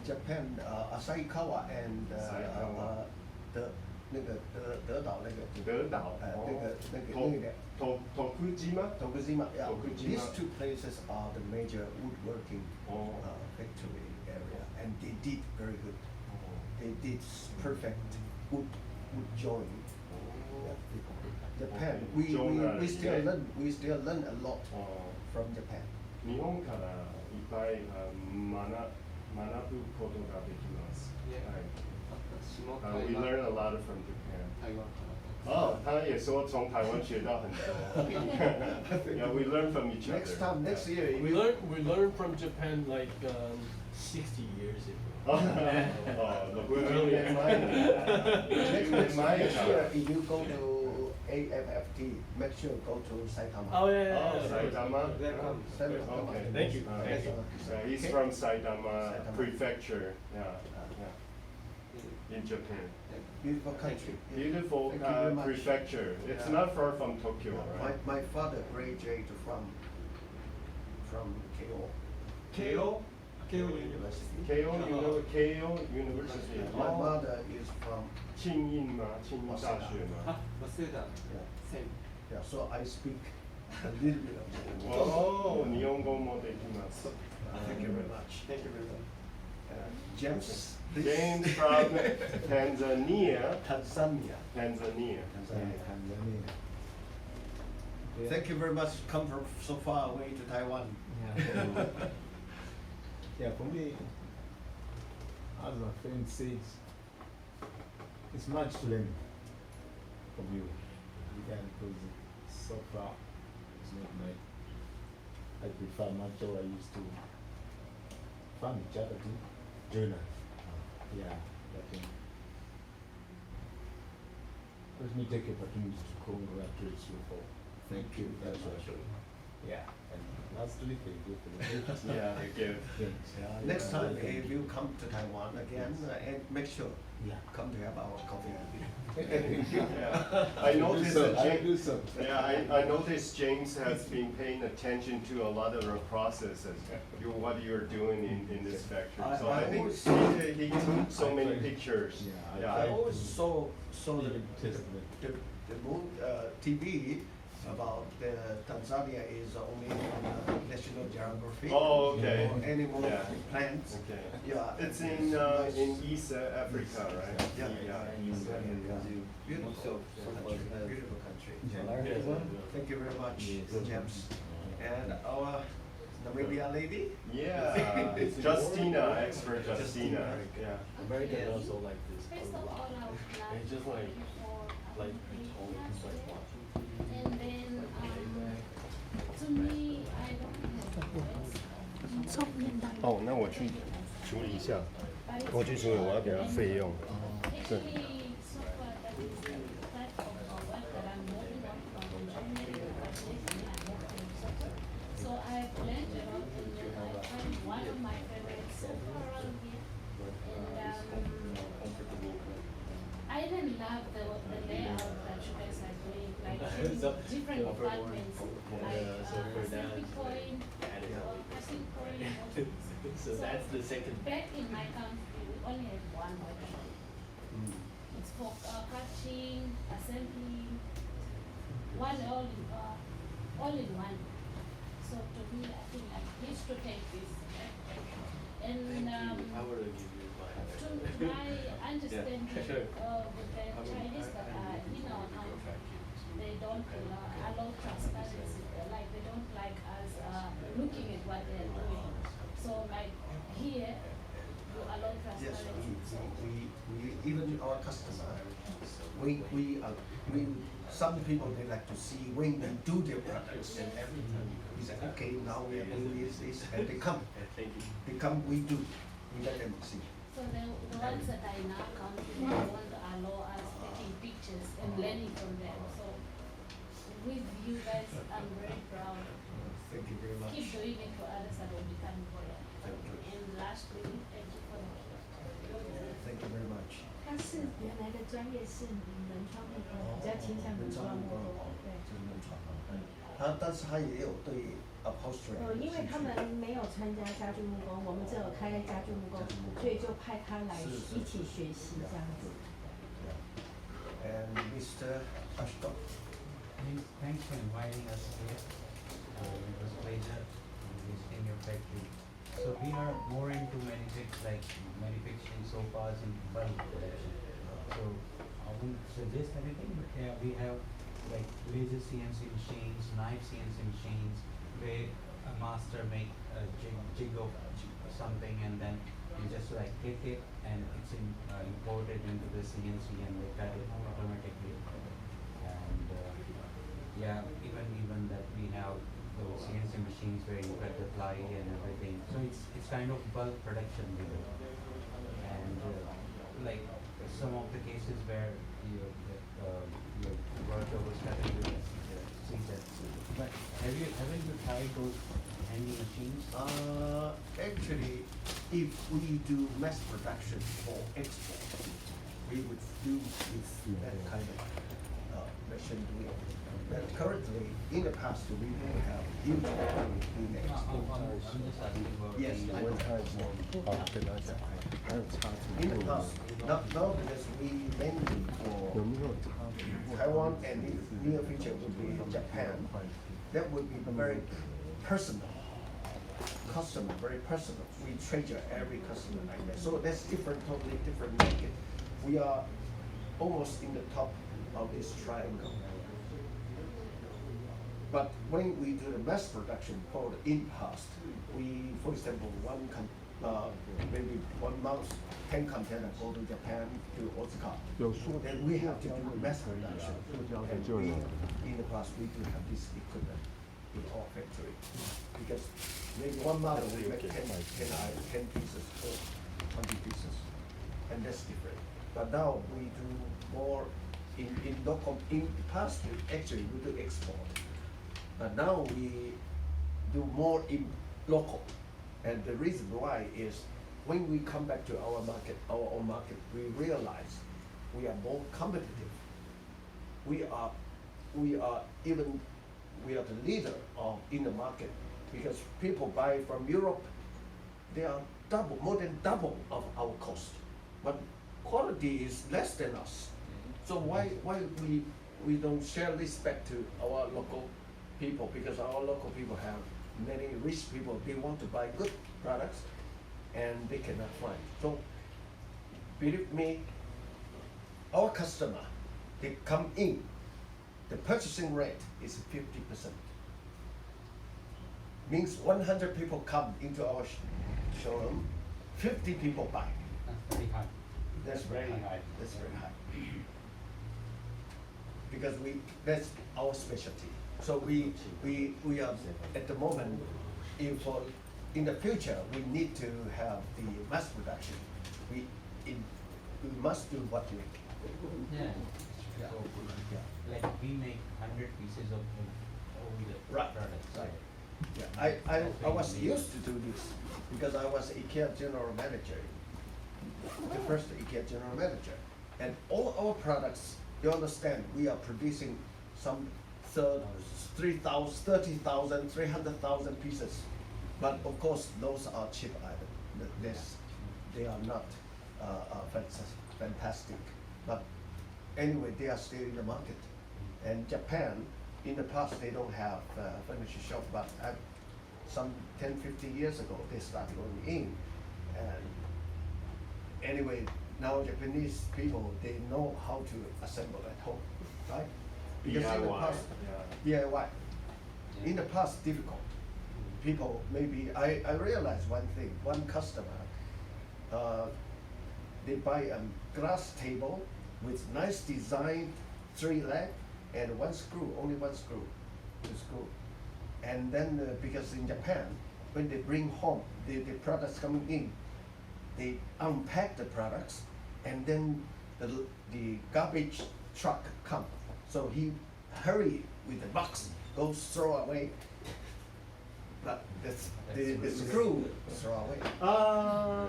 Japan, Asaikawa and Asaikawa. 那个德岛那个德岛，Tokujima, yeah. Tokujima. These two places are the major woodworking factory area, and they did very good. They did perfect wood joining. Yeah. Japan, we still learn a lot from Japan. 日本からいっぱい学ぶことができます。We learn a lot from Japan. 台湾から。哦，他也说从台湾学到很多。Yeah, we learn from each other. Next year, We learned from Japan like 60 years ago. Next year, if you go to AFFT, make sure go to Saitama. Oh yeah. Saitama. Saitama. Okay. Thank you. Thank you. He's from Saitama Prefecture. In Japan. Beautiful country. Beautiful Thank you very much. prefecture. It's not far from Tokyo, right? My father graduated from Keio. Keio? University. Keio University. My mother is from 庆应吗？庆应大学吗？早稲田。Same. Yeah, so I speak a little bit of Japanese. おー、日本語もできます。 Thank you very much. Thank you very much. James. James from Tanzania. Tanzania. Tanzania. Thank you very much. Come from so far away to Taiwan. Yeah, for me, as my friend says, it's much to learn from you. Again, because so far it's not my. I prefer much how I used to find each other to journal. Yeah, but let me take the opportunity to congratulate you for. Thank you. That's what. Yeah, and lastly, thank you for the gift. Yeah, thank you. Thanks. Next time, if you come to Taiwan again, and make sure Yeah. come to have our coffee. Yeah. I noticed that I James, do so. yeah, I noticed James has been paying attention to a lot of the processes, what you're doing in this factory. So I think he took so many pictures. Yeah, I always saw the Test moon TV about Tanzania is only on National Geographic. Oh, okay. Animal Yeah. plants. Okay. Yeah, It's in East Africa, right? Yeah. Also, Beautiful country. Yeah. Thank you very much, Yes. James. And our Namibia lady. Yeah, Justina, expert Justina. Yeah. Americans also like this First a of all, lot. I would like It's just to like thank you for like being told, here it's like today. watching. And then, to me, I don't have words. 哦，那我去处理一下。我去处理，我要给他费用。 Actually, so far that is the type of work that I'm working on from Germany, so I've learned a lot, and then I find one of my favorites so far around here. And I even love the layout that you guys are doing, like different departments, like assembly point, or cutting point. So that's the second. Back in my country, we only have one workshop. It's for cutting, assembly, all in one. So to me, I think I'm pleased to take this. And I would give you to my understanding, with the Chinese that are in our country, they don't allow transparency. Like they don't like us looking at what they're doing. So like here, you allow Yes, transparency. So we even our customer, we some people they like to see when we do their products, and every time we say, okay, now we are doing this, and they come, we do, we let them see. So the ones that I now come to, they want to allow us taking pictures and learning from them. So with you guys, I'm very proud. Thank you very much. Keep doing it for others that will become important. Thank you. And lastly, thank you for Thank you very much. 他是原来的专业是门窗面包，比较倾向门窗面包，对。就是门窗但是他也有对 upholstery。因为他们没有参加家具木工，我们只有开家具木工，所以就派他来一起学习这样子。And Mr. Ashton. Thanks for inviting us here. It was a pleasure visiting your factory. So we are more into manufacturing sofas in bulk production. So I wouldn't suggest anything, but we have like laser CNC machines, knife CNC machines, where a master make a jig of something, and then you just like click it and it's imported into the CNC and they cut it automatically. And even that we have those CNC machines where you cut the ply and everything. So it's kind of bulk production we do. And like some of the cases where your worker was cutting with scissors. But haven't you tried those handy machines? Actually, if we do mass production for export, we would do with that kind of machine doing. But currently, in the past, we don't have huge volume in export. I'm just asking about Yes, the I know. In the past, now because we mainly for Taiwan and in the near future would be Japan, that would be very personal. Customer, very personal. We treasure every customer like that. So that's different, totally different market. We are almost in the top of this triangle. But when we do the mass production for the in-past, we, for example, maybe 1 month, 10 containers go to Japan, to Osaka. Then we have to do mass production. And we, in the past, we do have this equipment in our factory. Because maybe one model we make 10 pieces or 20 pieces. And that's different. But now we do more in local. In the past, actually, we do export. But now we do more in local. And the reason why is when we come back to our market, our own market, we realize we are more competitive. We are the leader in the market because people buy from Europe, they are more than double of our cost. But quality is less than us. So why we don't share this back to our local people, because our local people have many rich people, they want to buy good products and they cannot find. So believe me, our customer, they come in, the purchasing rate is 50%. Means 100 people come into our showroom, 50 people buy. That's very high. That's very high. That's very high. Because that's our specialty. So we are at the moment, in the future, we need to have the mass production. We must do what we make. Yeah. Like we make 100 pieces of all the Right. products. Right. Yeah, I was used to do this because I was IKEA general manager, the first IKEA general manager. And all our products, you understand, we are producing some 30,000, 300,000 pieces. But of course, those are cheap items. They are not fantastic. But anyway, they are still in the market. And Japan, in the past, they don't have furniture shop, but some 10, 15 years ago, they started going in. And anyway, now Japanese people, they know how to assemble at home, right? Because in the past, DIY. In the past, difficult. People, maybe, I realized one thing, one customer, they buy a glass table with nice design, 3 legs, and one screw, only one screw to screw. And then because in Japan, when they bring home the products coming in, they unpack the products, and then the garbage truck come. So he hurry with the box, goes throw away. But the screw throw away.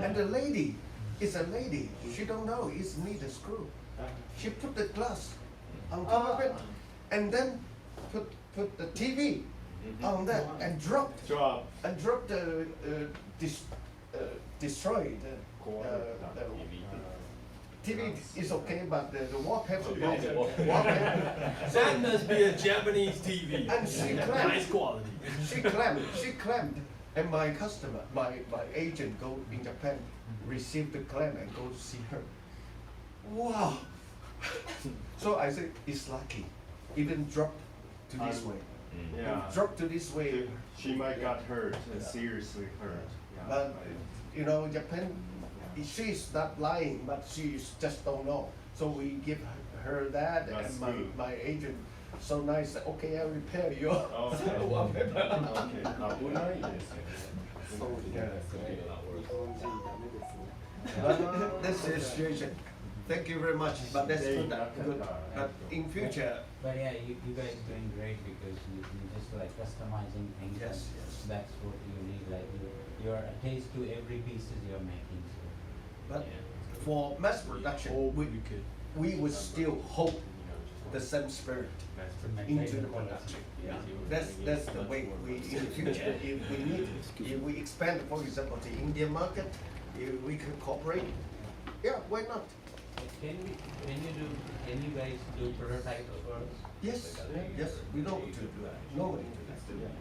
And the lady is a lady. She don't know it's need a screw. She put the glass on top of it, and then put the TV on that and drop the destroy the TV is okay, but the wallpaper broken. Wallpaper. That must be a Japanese TV. And she Nice claimed, quality. she claimed, and my customer, my agent go in Japan, receive the claim and go to see her. Wow. So I said, it's lucky. Even drop to this way. Yeah. Drop to this way. She might got hurt, seriously hurt. But you know, Japan, she's not lying, but she just don't know. So we give her that, That's and good. my agent so nice. Okay, I repair you. Okay. Wallpaper. Okay. 危ないですね。そうですね Yeah. 日本人ダメですね That's the situation. Thank you very much. But that's They good. got Good. that. But in future, But yeah, you guys doing great because you just like customizing things. Yes, and yes. That's what you need. Like you're a taste to every pieces you're making. So, but yeah. for mass production, we would still hope the same spirit into the production. Yeah. That's the way we in the future. If we need, if we expand, for example, the Indian market, if we can cooperate, yeah, why not? Can you guys do prototype for us? Yes, yes, we know to do that. Normally do that.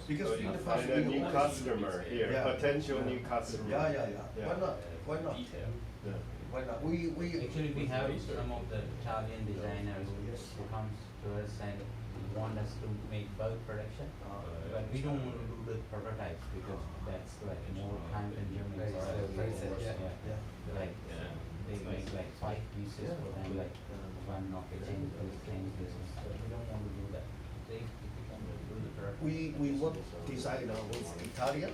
Because So in you the past find a we new always- customer here, Yeah. potential new customer. Yeah. Yeah. Why not? Why not? Why not? We Actually, we have some of the Italian designers Yes. who comes to us and want us to make bulk production. But we don't want to do the prototypes because that's like more time consuming Very for us. slow process, Yeah. Yeah. Like, they make like 5 pieces for them, like one of the change this. So we don't want to do that. So if we can do the prototype. we work designer with Italian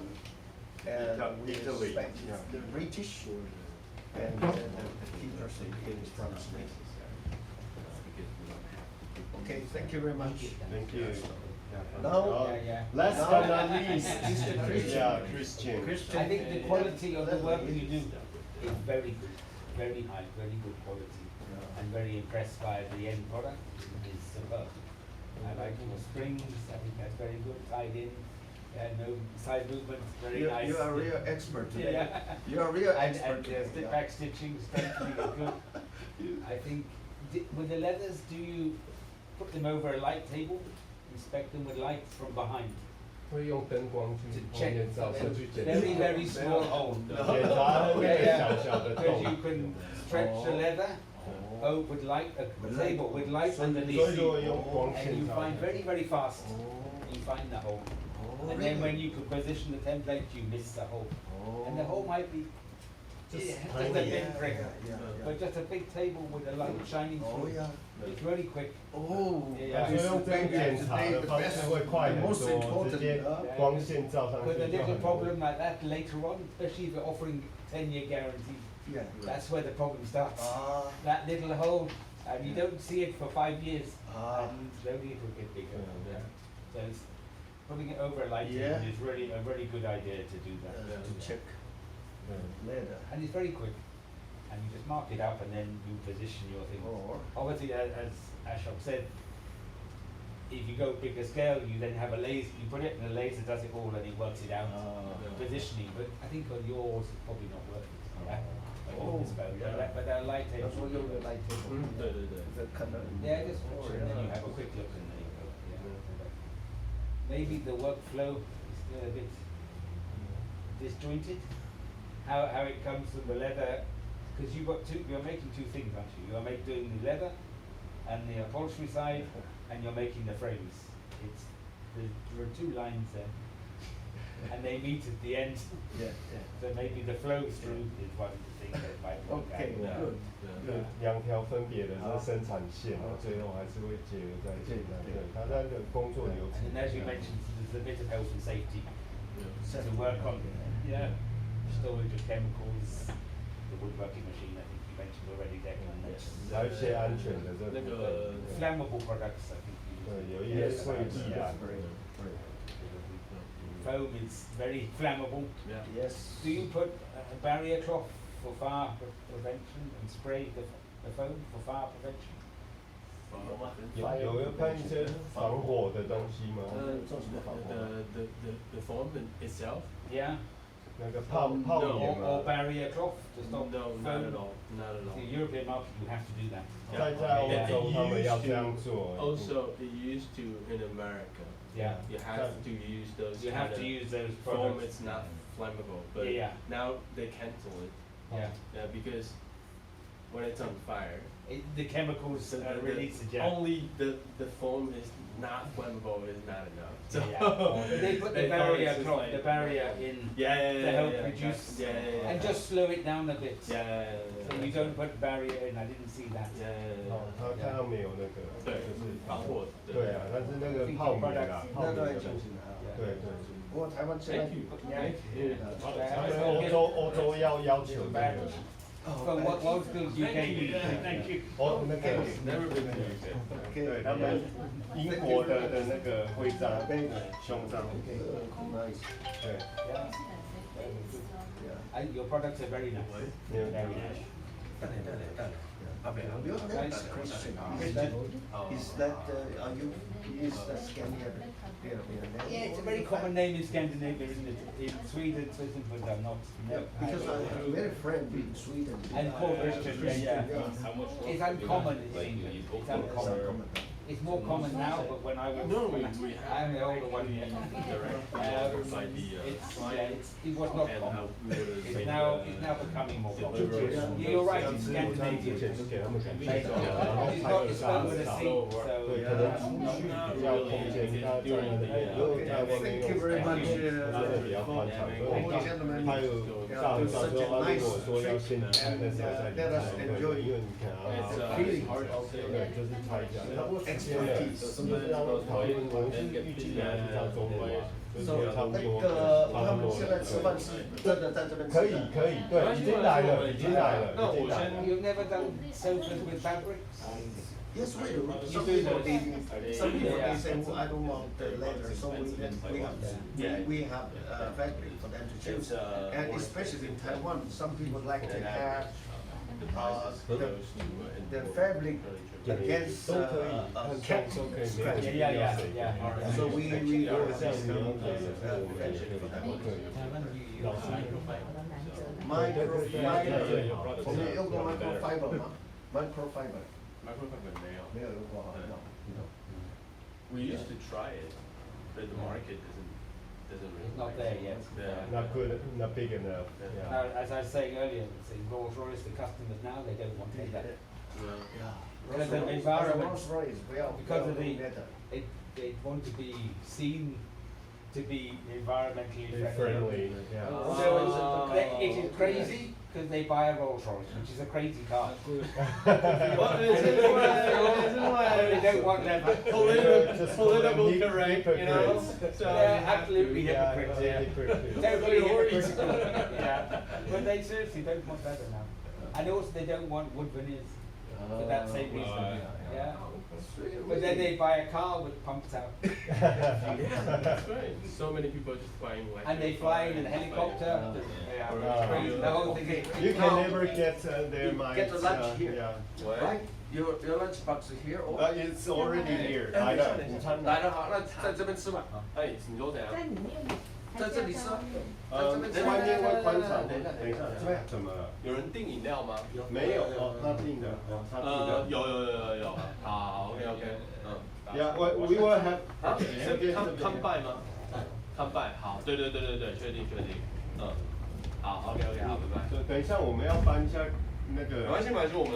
and with Italy, Spanish, yeah. the British and the key person is from Spain. Okay, thank you very much. Thank you. Now, Last Now- but not least, Mr. Christian. Yeah, Christian. Christian. I think the quality of the work you do is very good, very high, very good quality. I'm very impressed by the end product, it is superb. I like your springs, I think that's very good, tied in, no side movements, very nice. You are a real expert today. Yeah. You are a real And expert today. the back stitching, strengthening is good. I think, with the leathers, do you put them over a light table, inspect them with light from behind? 会用灯光去 To 后 check 面照射去检查。 very, very small hole. 检查那个小小的 Because 洞 you。can stretch the leather, with light, a table with light underneath. 所以说用光 And 线 you 照。 find very, very fast, you find the hole. And then when you could position the template, you miss the hole. And the hole might be just a bit prick, but just a big table with a light shining Oh, through. yeah. It's really quick. Oh, Yeah. 就用这个检查的方式会快很多，直接光线照上去 With a 就 little 很 problem like that later on, especially if you're offering 10-year guarantee, Yeah. that's where the problem starts. Ah, That little hole, and you don't see it for 5 years, Ah. and slowly it will get bigger. So it's, putting it over a light Yeah. table is really a very good idea to do that. to check leather. And it's very quick, and you just mark it up and then you position your thing. Or, Obviously, as Ashok said, if you go bigger scale, you then have a laser, you put it and the laser does it all and it works it out, positioning, but I think on yours it's probably not working. Yeah. Oh, yeah. But that light table. that's what you the light table. 对对对。 The color. Yeah, just watch it and then you have a quick look and there you go. Yeah. Maybe the workflow is still a bit disjointed. How it comes from the leather, because you're making two things, aren't you? You are doing the leather and the upholstery side, and you're making the frames. There are two lines there. and they meet at the end. Yeah, So maybe the flow through is one of the things that might look at. Okay, good. 两条分别的这生产线，最后还是会结合在一起的。对，它那个工作流程。 And as you mentioned, there's a bit of health and safety to Safety, work on. Yeah, storage of chemicals, the woodworking machine. I think you mentioned already, Declan. That's 还有一些安全的这那个 flammable products. I think. 对，有一些会易燃。 Foam is very flammable. Yeah. Yes. Do you put a barrier cloth for fire prevention and spray the foam for fire prevention? 有喷一些防火的东西吗？ the foam itself? Yeah. 那个泡盐 Or 吗？ barrier cloth to stop No, foam? not at all. Not at all. The European market, you have to do that. 在欧洲他们要这样做。 Also, it used to in America. Yeah. You have to use those. You have kind to of use those foam. products. It's not flammable, but Yeah. now they cancel it. Yeah. Yeah, because when it's on fire, The chemicals so release the jet. only the foam is not flammable is not enough. So Yeah. They put the barrier just cloth, like- the barrier in Yeah, to help yeah, reduce yeah, yeah, yeah. and just slow it down a bit. Yeah. So you don't put barrier in. I didn't see that. Yeah. 他看到没有那个？对，就是防火的。对啊，但是那个泡棉啊，泡棉的。那都要小心啊。对对。不过台湾现在 Thank you. Yeah. Yeah. 他们欧洲要求这个。 So what schools UK? Thank you. 哦，那个 Never been to UK. 对他们英国的那个徽章、胸章。 Nice. 对。 Yeah. And your products are very nice. Yeah. Very nice. Your name is Christian. Is that are you? Is that Scandinavian? Yeah, it's a very common name in Scandinavia, isn't it? In Sweden, Switzerland are not. Yeah, because I have a very friend in Sweden. And called Christian, yeah. How much It's work do you uncommon have? in Like, England. you It's go for uncommon. It's more common now, but when I was, No, we I'm the older one here. It was not common. It's now becoming more common. You're right, it's Scandinavian. 之前就给他们感觉 It's 然后 not, 拍了 it's 沙 not 子 with a 草 seat, 对， so. 可能需要空间，他在那里，如果在外面 Thank you very much. 他的比较宽敞，所以他有大的到时候他如果说要先拍的时候再离开，对，因为你看啊，对，就是拍一下，差不多时间了，就是让我讨论，我们是预计来是到周末啊，就是差不那多，个差不多他们现在吃饭是真的在这边吃可以可以，对，已经来了，已经来了，已经来了。 You've never done sofas with fabrics? Yes, we do. Some people they say, well, I don't want the leather, so we have fabric for them to choose. And especially in Taiwan, some people like to have the fabric against cat scratch. Yeah. So we are selling microfiber. 我们有用过 microfiber 吗 ？microfiber 没有用过哈。We used to try it, but the market doesn't really. It's not there yet. Yeah. Not good, not big enough. Now, as I was saying earlier, see, Rolls-Royce, the customers now, they don't want to do that. Because of the environment, because of the, they want to be seen to be environmentally friendly. Friendly, yeah. So it is crazy because they buy a Rolls Royce, which is a crazy car. They don't want them. Political correct, you know? So they're absolutely hypocrites, yeah. Totally hypocritical. Yeah. But they seriously don't want leather now. And also they don't want wood veneers for that same reason. Yeah. But then they buy a car with pumps out. That's right. So many people are just buying like. And they fly in a helicopter. Yeah, it's crazy. The whole thing is You can never get their minds. Get the lunch here. Yeah. Right? Your lunch box is here or? It's already here. 来了，午餐来了好，那在这边吃吧。哎，你说怎样？在里面，在这里吃啊。外面会宽敞。等一下，怎么了？有人订饮料吗？没有，他订的，他订的。有。好 ，OK，Yeah, we will have. 啊，康拜吗？康拜，好，对，确定。好 ，OK，好，拜拜。等一下，我们要搬一下那个。没关系，我们。